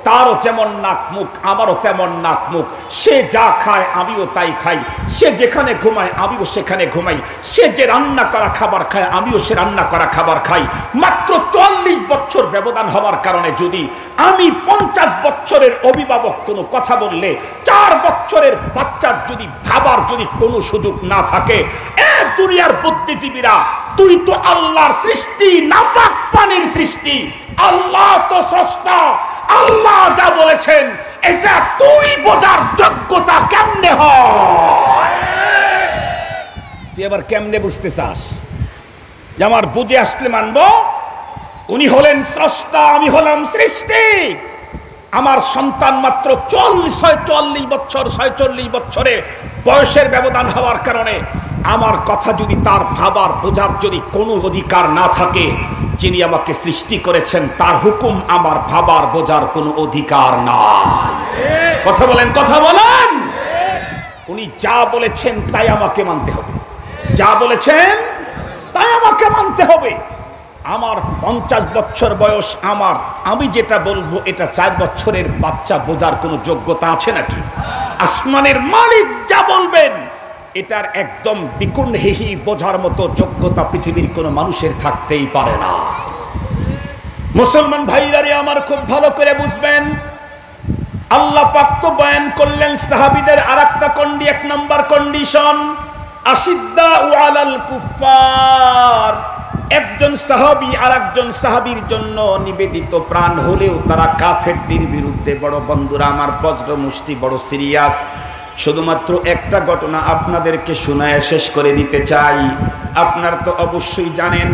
S1: তারও যেমন নাক মুখ, আমারও তেমন নাক মুখ। সে যা খায় আমিও তাই খাই, সে যেখানে ঘুমায় আমিও সেখানে ঘুমাই, সে যে রান্না করা খাবার খায় আমিও সে রান্না করা খাবার খাই। মাত্র 44 বছর ব্যবধান হওয়ার কারণে যদি আমি 50 বছরের অভিভাবক কোনো কথা বললে, 4 বছরের বাচ্চার যদি ভাবার যদি কোনো সুযোগ না থাকে, এ দুনিয়ার বুদ্ধিজীবীরা, তুই তো আল্লাহর সৃষ্টি, নাপাক পানির সৃষ্টি, আল্লাহ তো স্রষ্টা, আল্লাহ যা বলেছেন এটা তুই বোঝার যোগ্যতা কেমনে হয়? তুই এবার কেমনে বুঝতে চাস যে আমার বুঝে আসলে মানবো? উনি হলেন স্রষ্টা, আমি হলাম সৃষ্টি। আমার সন্তান মাত্র 46 বছরের বয়সের ব্যবধান হওয়ার কারণে আমার কথা যদি তার ভাবার বোঝার যদি কোনো অধিকার না থাকে, যিনি আমাকে সৃষ্টি করেছেন তার হুকুম আমার ভাবার বোঝার কোনো অধিকার নাই। কথা বলেন, কথা বলেন। উনি যা বলেছেন তাই আমাকে মানতে হবে, যা বলেছেন তাই আমাকে মানতে হবে। আমার 50 বছর বয়স, আমি যেটা বলবো এটা 4 বছরের বাচ্চা বোঝার কোনো যোগ্যতা আছে নাকি? আসমানের মালিক যা বলবেন এটার একদম বিকুন হেহি বোঝার মতো যোগ্যতা পৃথিবীর কোনো মানুষের থাকতেই পারে না। মুসলমান ভাইরা রে আমার, খুব ভালো করে বুঝবেন, আল্লাহ পাক তো বয়ান করলেন সাহাবীদের আরেকটা এক নাম্বার কন্ডিশন, আশিদ্দাউ আলাল কুফার। একজন সাহাবী আরেকজন সাহাবীর জন্য নিবেদিত প্রাণ হলেও তারা কাফেরদের বিরুদ্ধে বড়, বন্ধুরা আমার, বজ্র মুষ্টি বড় সিরিয়াস। শুধুমাত্র একটা ঘটনা আপনাদেরকে শোনায় শেষ করে দিতে চাই। আপনারা তো অবশ্যই জানেন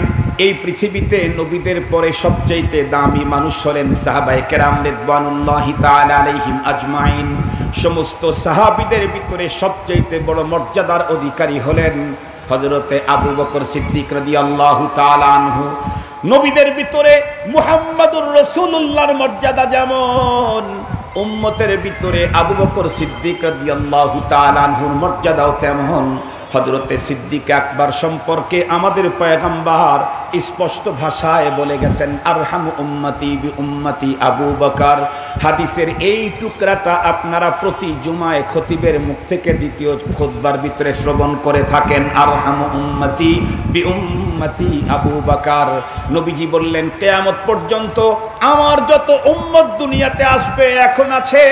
S1: এই পৃথিবীতে নবীদের পরে সবচেয়ে দামি মানুষ হলেন সাহাবায়ে কেরাম রিদওয়ানুল্লাহি তাআলা আলাইহিম আজমাইন। সমস্ত সাহাবীদের ভিতরে সবচেয়ে বড় মর্যাদার অধিকারী হলেন হযরতে আবু বকর সিদ্দিক রাদিয়াল্লাহু তাআলা আনহু। নবীদের ভিতরে মুহাম্মাদুর রাসূলুল্লাহর মর্যাদা যেমন, উম্মতের ভিতরে আবু বকর সিদ্দিক রাদিয়াল্লাহু তাআলা আনহুর মর্যাদাও তেমন। হযরতে সিদ্দিক আকবর সম্পর্কে আমাদের পয়গম্বর স্পষ্ট ভাষায় বলে গেছেন, আরহামু উম্মতি বি উম্মতি আবু বকর। হাদিসের এই টুকরাটা আপনারা প্রতি জুমায় খতিবের মুখ থেকে দ্বিতীয় খুতবার ভিতরে শ্রবণ করে থাকেন, আরহামু উম্মতি বি উম্মতি আবু বকর। নবীজি বললেন, কিয়ামত পর্যন্ত আমার যত উম্মত দুনিয়াতে আসবে, এখন আছে,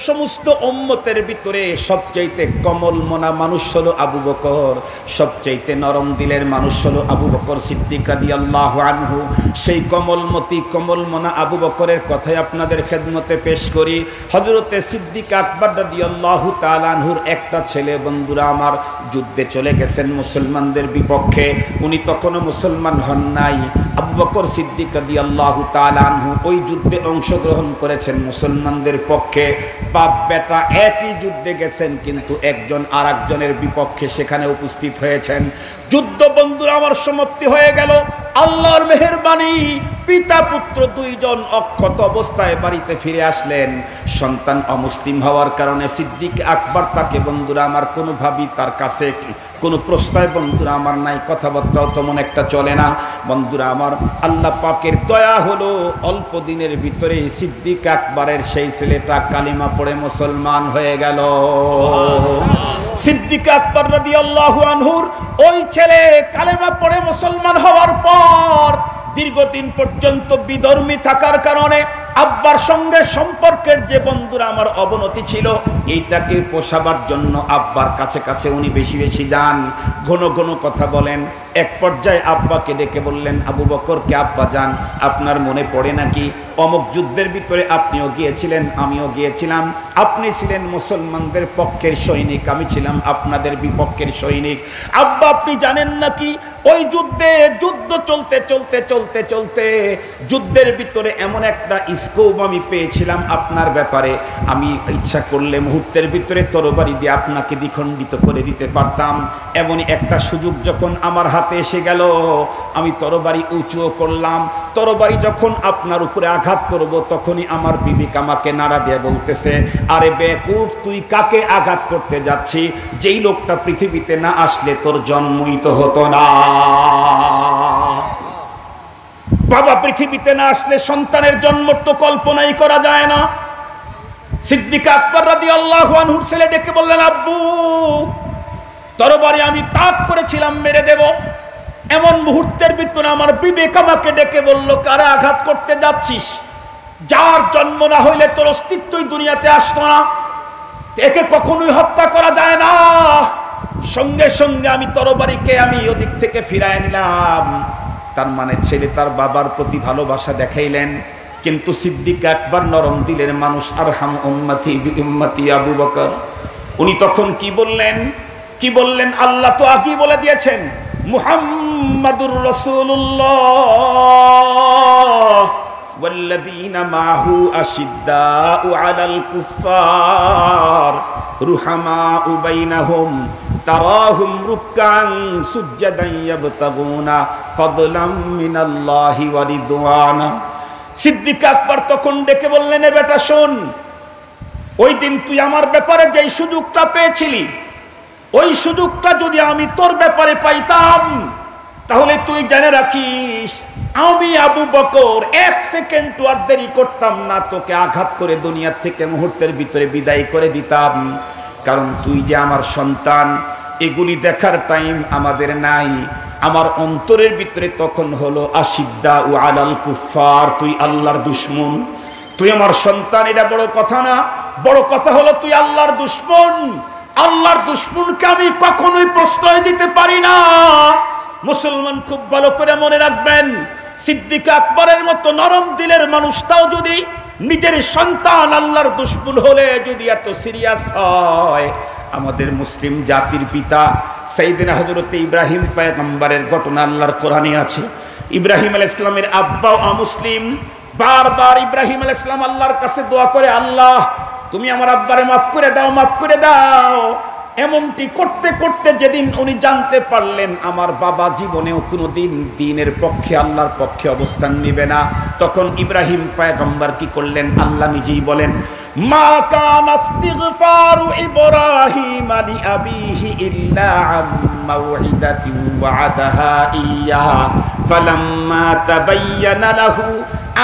S1: সমস্ত উম্মতের ভিতরে সবচাইতে কমল মনা মানুষ হলো আবু বকর, সবচাইতে নরম দিলের মানুষ হলো আবু বকর সিদ্দিক রাদিয়াল্লাহু আনহু। সেই কমলমতি কমলমনা আবু বকরের কথাই আপনাদের খেদমতে পেশ করি। হযরতে সিদ্দিক আকবর রাদিয়াল্লাহু তাআলা আনহুর একটা ছেলে, বন্ধুরা আমার, যুদ্ধে চলে গেছেন মুসলমানদের বিপক্ষে। উনি তখনও মুসলমান হন নাই। আবু বকর সিদ্দিক রাদিয়াল্লাহু তাআলা আনহু ওই যুদ্ধে অংশগ্রহণ করেছেন মুসলমানদের পক্ষে। বাপ বেটা একই যুদ্ধে গেছেন, কিন্তু একজন আরেকজনের বিপক্ষে সেখানে উপস্থিত হয়েছেন। যুদ্ধ, বন্ধুরা আমার, সমাপ্তি হয়ে গেল। আল্লাহর মেহেরবানি, পিতা পুত্র দুইজন অক্ষত অবস্থায় বাড়িতে ফিরে আসলেন। সন্তান অমুসলিম হওয়ার কারণে সিদ্দিক আকবর তাকে, বন্ধুরা আমার, কোনোভাবেই তার কাছে কোনো প্রশ্রয়, বন্ধুরা আমার, নাই। কথাবার্তাও তেমন একটা চলে না। বন্ধুরা আমার, আল্লাহ পাকের দয়া হলো, অল্প দিনের ভিতরে সিদ্দিক আকবরের সেই ছেলেটা কালিমা পড়ে মুসলমান হয়ে গেল। সিদ্দিক আকবর রাদিয়াল্লাহু আনহুর ওই ছেলে কালেমা পড়ে মুসলমান হওয়ার পর দীর্ঘদিন পর্যন্ত বিধর্মী থাকার কারণে আব্বার সঙ্গে সম্পর্কের যে, বন্ধুরা আমার, অবনতি ছিল, এইটাকে পোষাবার জন্য আব্বার কাছে কাছে উনি বেশি বেশি যান, ঘন ঘন কথা বলেন। এক পর্যায়ে আব্বাকে ডেকে বললেন, আবু বকরকে, আব্বা যান, আপনার মনে পড়ে নাকি অমুক যুদ্ধের ভিতরে আপনিও গিয়েছিলেন, আমিও গিয়েছিলাম। আপনি ছিলেন মুসলমানদের পক্ষের সৈনিক, আমি ছিলাম আপনাদের বিপক্ষের সৈনিক। আব্বা, আপনি জানেন নাকি ওই যুদ্ধে, যুদ্ধ চলতে চলতে চলতে চলতে যুদ্ধের ভিতরে এমন একটা স্কোপ আমি পেয়েছিলাম আপনার ব্যাপারে, আমি ইচ্ছা করলে মুহূর্তের ভিতরে তরবারি দিয়ে আপনাকে দ্বিখণ্ডিত করে দিতে পারতাম। এমনই একটা সুযোগ যখন আমার হাতে এসে গেল, আমি তরবারি উঁচুও করলাম। তরবারি যখন আপনার উপরে আঘাত করব, তখনই আমার বিবেক আমাকে নাড়া দিয়ে বলতেছে, আরে বেকুফ, তুই কাকে আঘাত করতে যাচ্ছি? যেই লোকটা পৃথিবীতে না আসলে তোর জন্মই তো হতো না। বাবা পৃথিবীতে না আসলে সন্তানের জন্ম তো কল্পনাই করা যায় না। সিদ্দিক আকবর রাদিয়াল্লাহু আনহুর ছেলে ডেকে বললেন, আব্বু, তরবারি আমি তাক করেছিলাম, মেরে দেব। এমন মুহূর্তের ভিতরে আমার বিবেক আমাকে ডেকে বলল, কারা আঘাত করতে যাচ্ছিস? যার জন্ম না হইলে তোর অস্তিত্বই দুনিয়াতে আসতো না, একে কখনোই হত্যা করা যায় না। সঙ্গে সঙ্গে আমি তরবারিকে আমি ওদিক থেকে ফিরায় নিলাম। তার মানে ছেলে তার বাবার প্রতি ভালোবাসা দেখাইলেন, কিন্তু সিদ্দিক আকবর নরম দিলের মানুষ, আরহাম উম্মতি বি উম্মতি আবু বকর। উনি তখন কি বললেন? কি বললেন? আল্লাহ তো আগেই বলে দিয়েছেন, মুহাম্মাদুর রাসূলুল্লাহ ওয়াল্লাযীনা মাহু আশিদ্দাউ আলাল কুফফার রুহামাউ বাইনাহুম তারাহুম রুকআন সুজদান ইয়াবতাগুনা ফাদলাম মিনাল্লাহি ওয়া রিদওয়ানা। সিদ্দিক আকবর তখন ডেকে বললেন, এ বেটা শোন, ওই দিন তুই আমার ব্যাপারে যেই সুযোগটা পেয়েছিলি, ওই সুযোগটা যদি আমি তোর ব্যাপারে পাইতাম, তাহলে তুই জেনে রাখিস, আমি আবু বকর 1 সেকেন্ড আর দেরি করতাম না, তোকে আঘাত করে দুনিয়া থেকে মুহূর্তের ভিতরে বিদায় করে দিতাম। কারণ তুই যে আমার সন্তান, এগুলি দেখার টাইম আমাদের নাই। আমার অন্তরের ভিতরে তখন হলো আশিদ্দা ও আলাল কুফার, তুই আল্লাহর দুশমন। তুই আমার সন্তান, এটা বড় কথা না। বড় কথা হলো তুই আল্লাহর দুশমন। আল্লাহর দুশমনকে আমি কখনোই প্রশ্রয় দিতে পারি না। মুসলমান খুব ভালো করে মনে রাখবেন, সিদ্দিক আকবরের মতো নরম দিলের মানুষটাও যদি নিজের সন্তান আল্লাহর দুশমন হলে যদি এত সিরিয়াস হয়, আমাদের মুসলিম জাতির পিতা সাইয়েদনা হযরত ইব্রাহিম পয়গম্বরের ঘটনা আল্লাহর কোরআনে আছে। ইব্রাহিম আলাইহিস সালামের আব্বাও অমুসলিম, বারবার ইব্রাহিম আলাইহিস সালাম আল্লাহর কাছে দোয়া করে, আল্লাহ তুমি আমার আব্বারে মাফ করে দাও, মাফ করে দাও। এমনটি করতে করতে যেদিন উনি জানতে পারলেন আমার বাবা জীবনেও কোনোদিন দ্বীনের পক্ষে, আল্লাহর পক্ষে অবস্থান নেবে না, তখন ইব্রাহিম পয়গম্বর কি করলেন? আল্লাহ নিজেই বলেন, মা কানা ইস্তিগফারু ইব্রাহিম লিআবিহি ইল্লা আম মাউইদাতিন ওয়া'আদাহা ইয়্যা ফালাম্মা তাবায়্যানা লাহু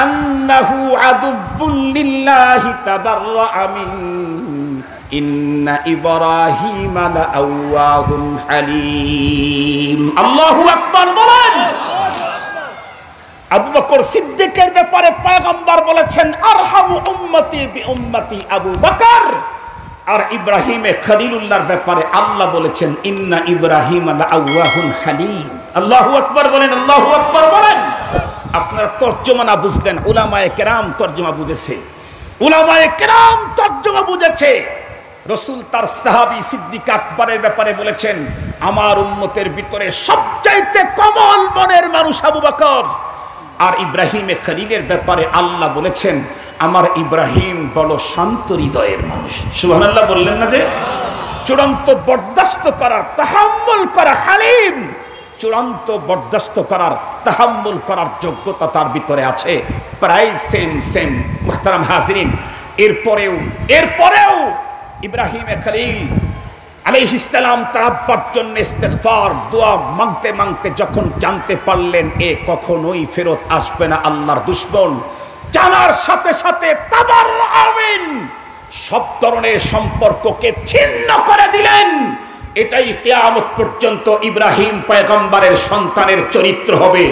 S1: আন্নাহু আদুউ্বুন লিল্লাহি তাবাররাআ মিন ইন্না ইব্রাহিমা লাআওয়াহুন হালিম। আল্লাহু আকবার বলেন। আবু বকর সিদ্দিকের ব্যাপারে পয়গম্বর বলেছেন, আরহামু উম্মতি বিউম্মতি আবু বকর। আর ইব্রাহিমে খলিলুল্লাহর ব্যাপারে আল্লাহ বলেছেন, ইন্না ইব্রাহিমা লাআওয়াহুন হালিম। আল্লাহু আকবার বলেন, আল্লাহু আকবার বলেন। আপনারা তর্জমা না বুঝলেন, উলামায়ে কেরাম তর্জমা বুঝেছে, উলামায়ে কেরাম তর্জমা বুঝেছে। রাসূল তার সাহাবী সিদ্দিক আকবরের ব্যাপারে বলেছেন, আমার উম্মতের ভিতরে সবচাইতে কোমল মনের মানুষ আবু বকর। আর ইব্রাহিমে খলিলের ব্যাপারে আল্লাহ বলেছেন, আমার ইব্রাহিম বড় শান্ত হৃদয়ের মানুষ। সুবহানাল্লাহ বললেন না? যে চূড়ান্ত বরদাস্ত করার, তাহাম্মুল করা, হালিম, চূড়ান্ত বরদাস্ত করার, তাহাম্মুল করার যোগ্যতা তার ভিতরে আছে। প্রায় সেম সেম মুহতারাম হাজিরিন। এরপরেও ইব্রাহিমে খলিল আলাইহিস সালাম তার আব্বার জন্য ইস্তিগফার দোয়া মাংতে মাংতে যখন জানতে পারলেন এ কখনোই ফেরত আসবে না, আল্লাহর দুশমন, জানার সাথে সাথে তাবাররাআ মিন, সব ধরনের সম্পর্ককে ছিন্ন করে দিলেন। এটাই কিয়ামত পর্যন্ত ইব্রাহিম পয়গম্বরের সন্তানের চরিত্র হবে।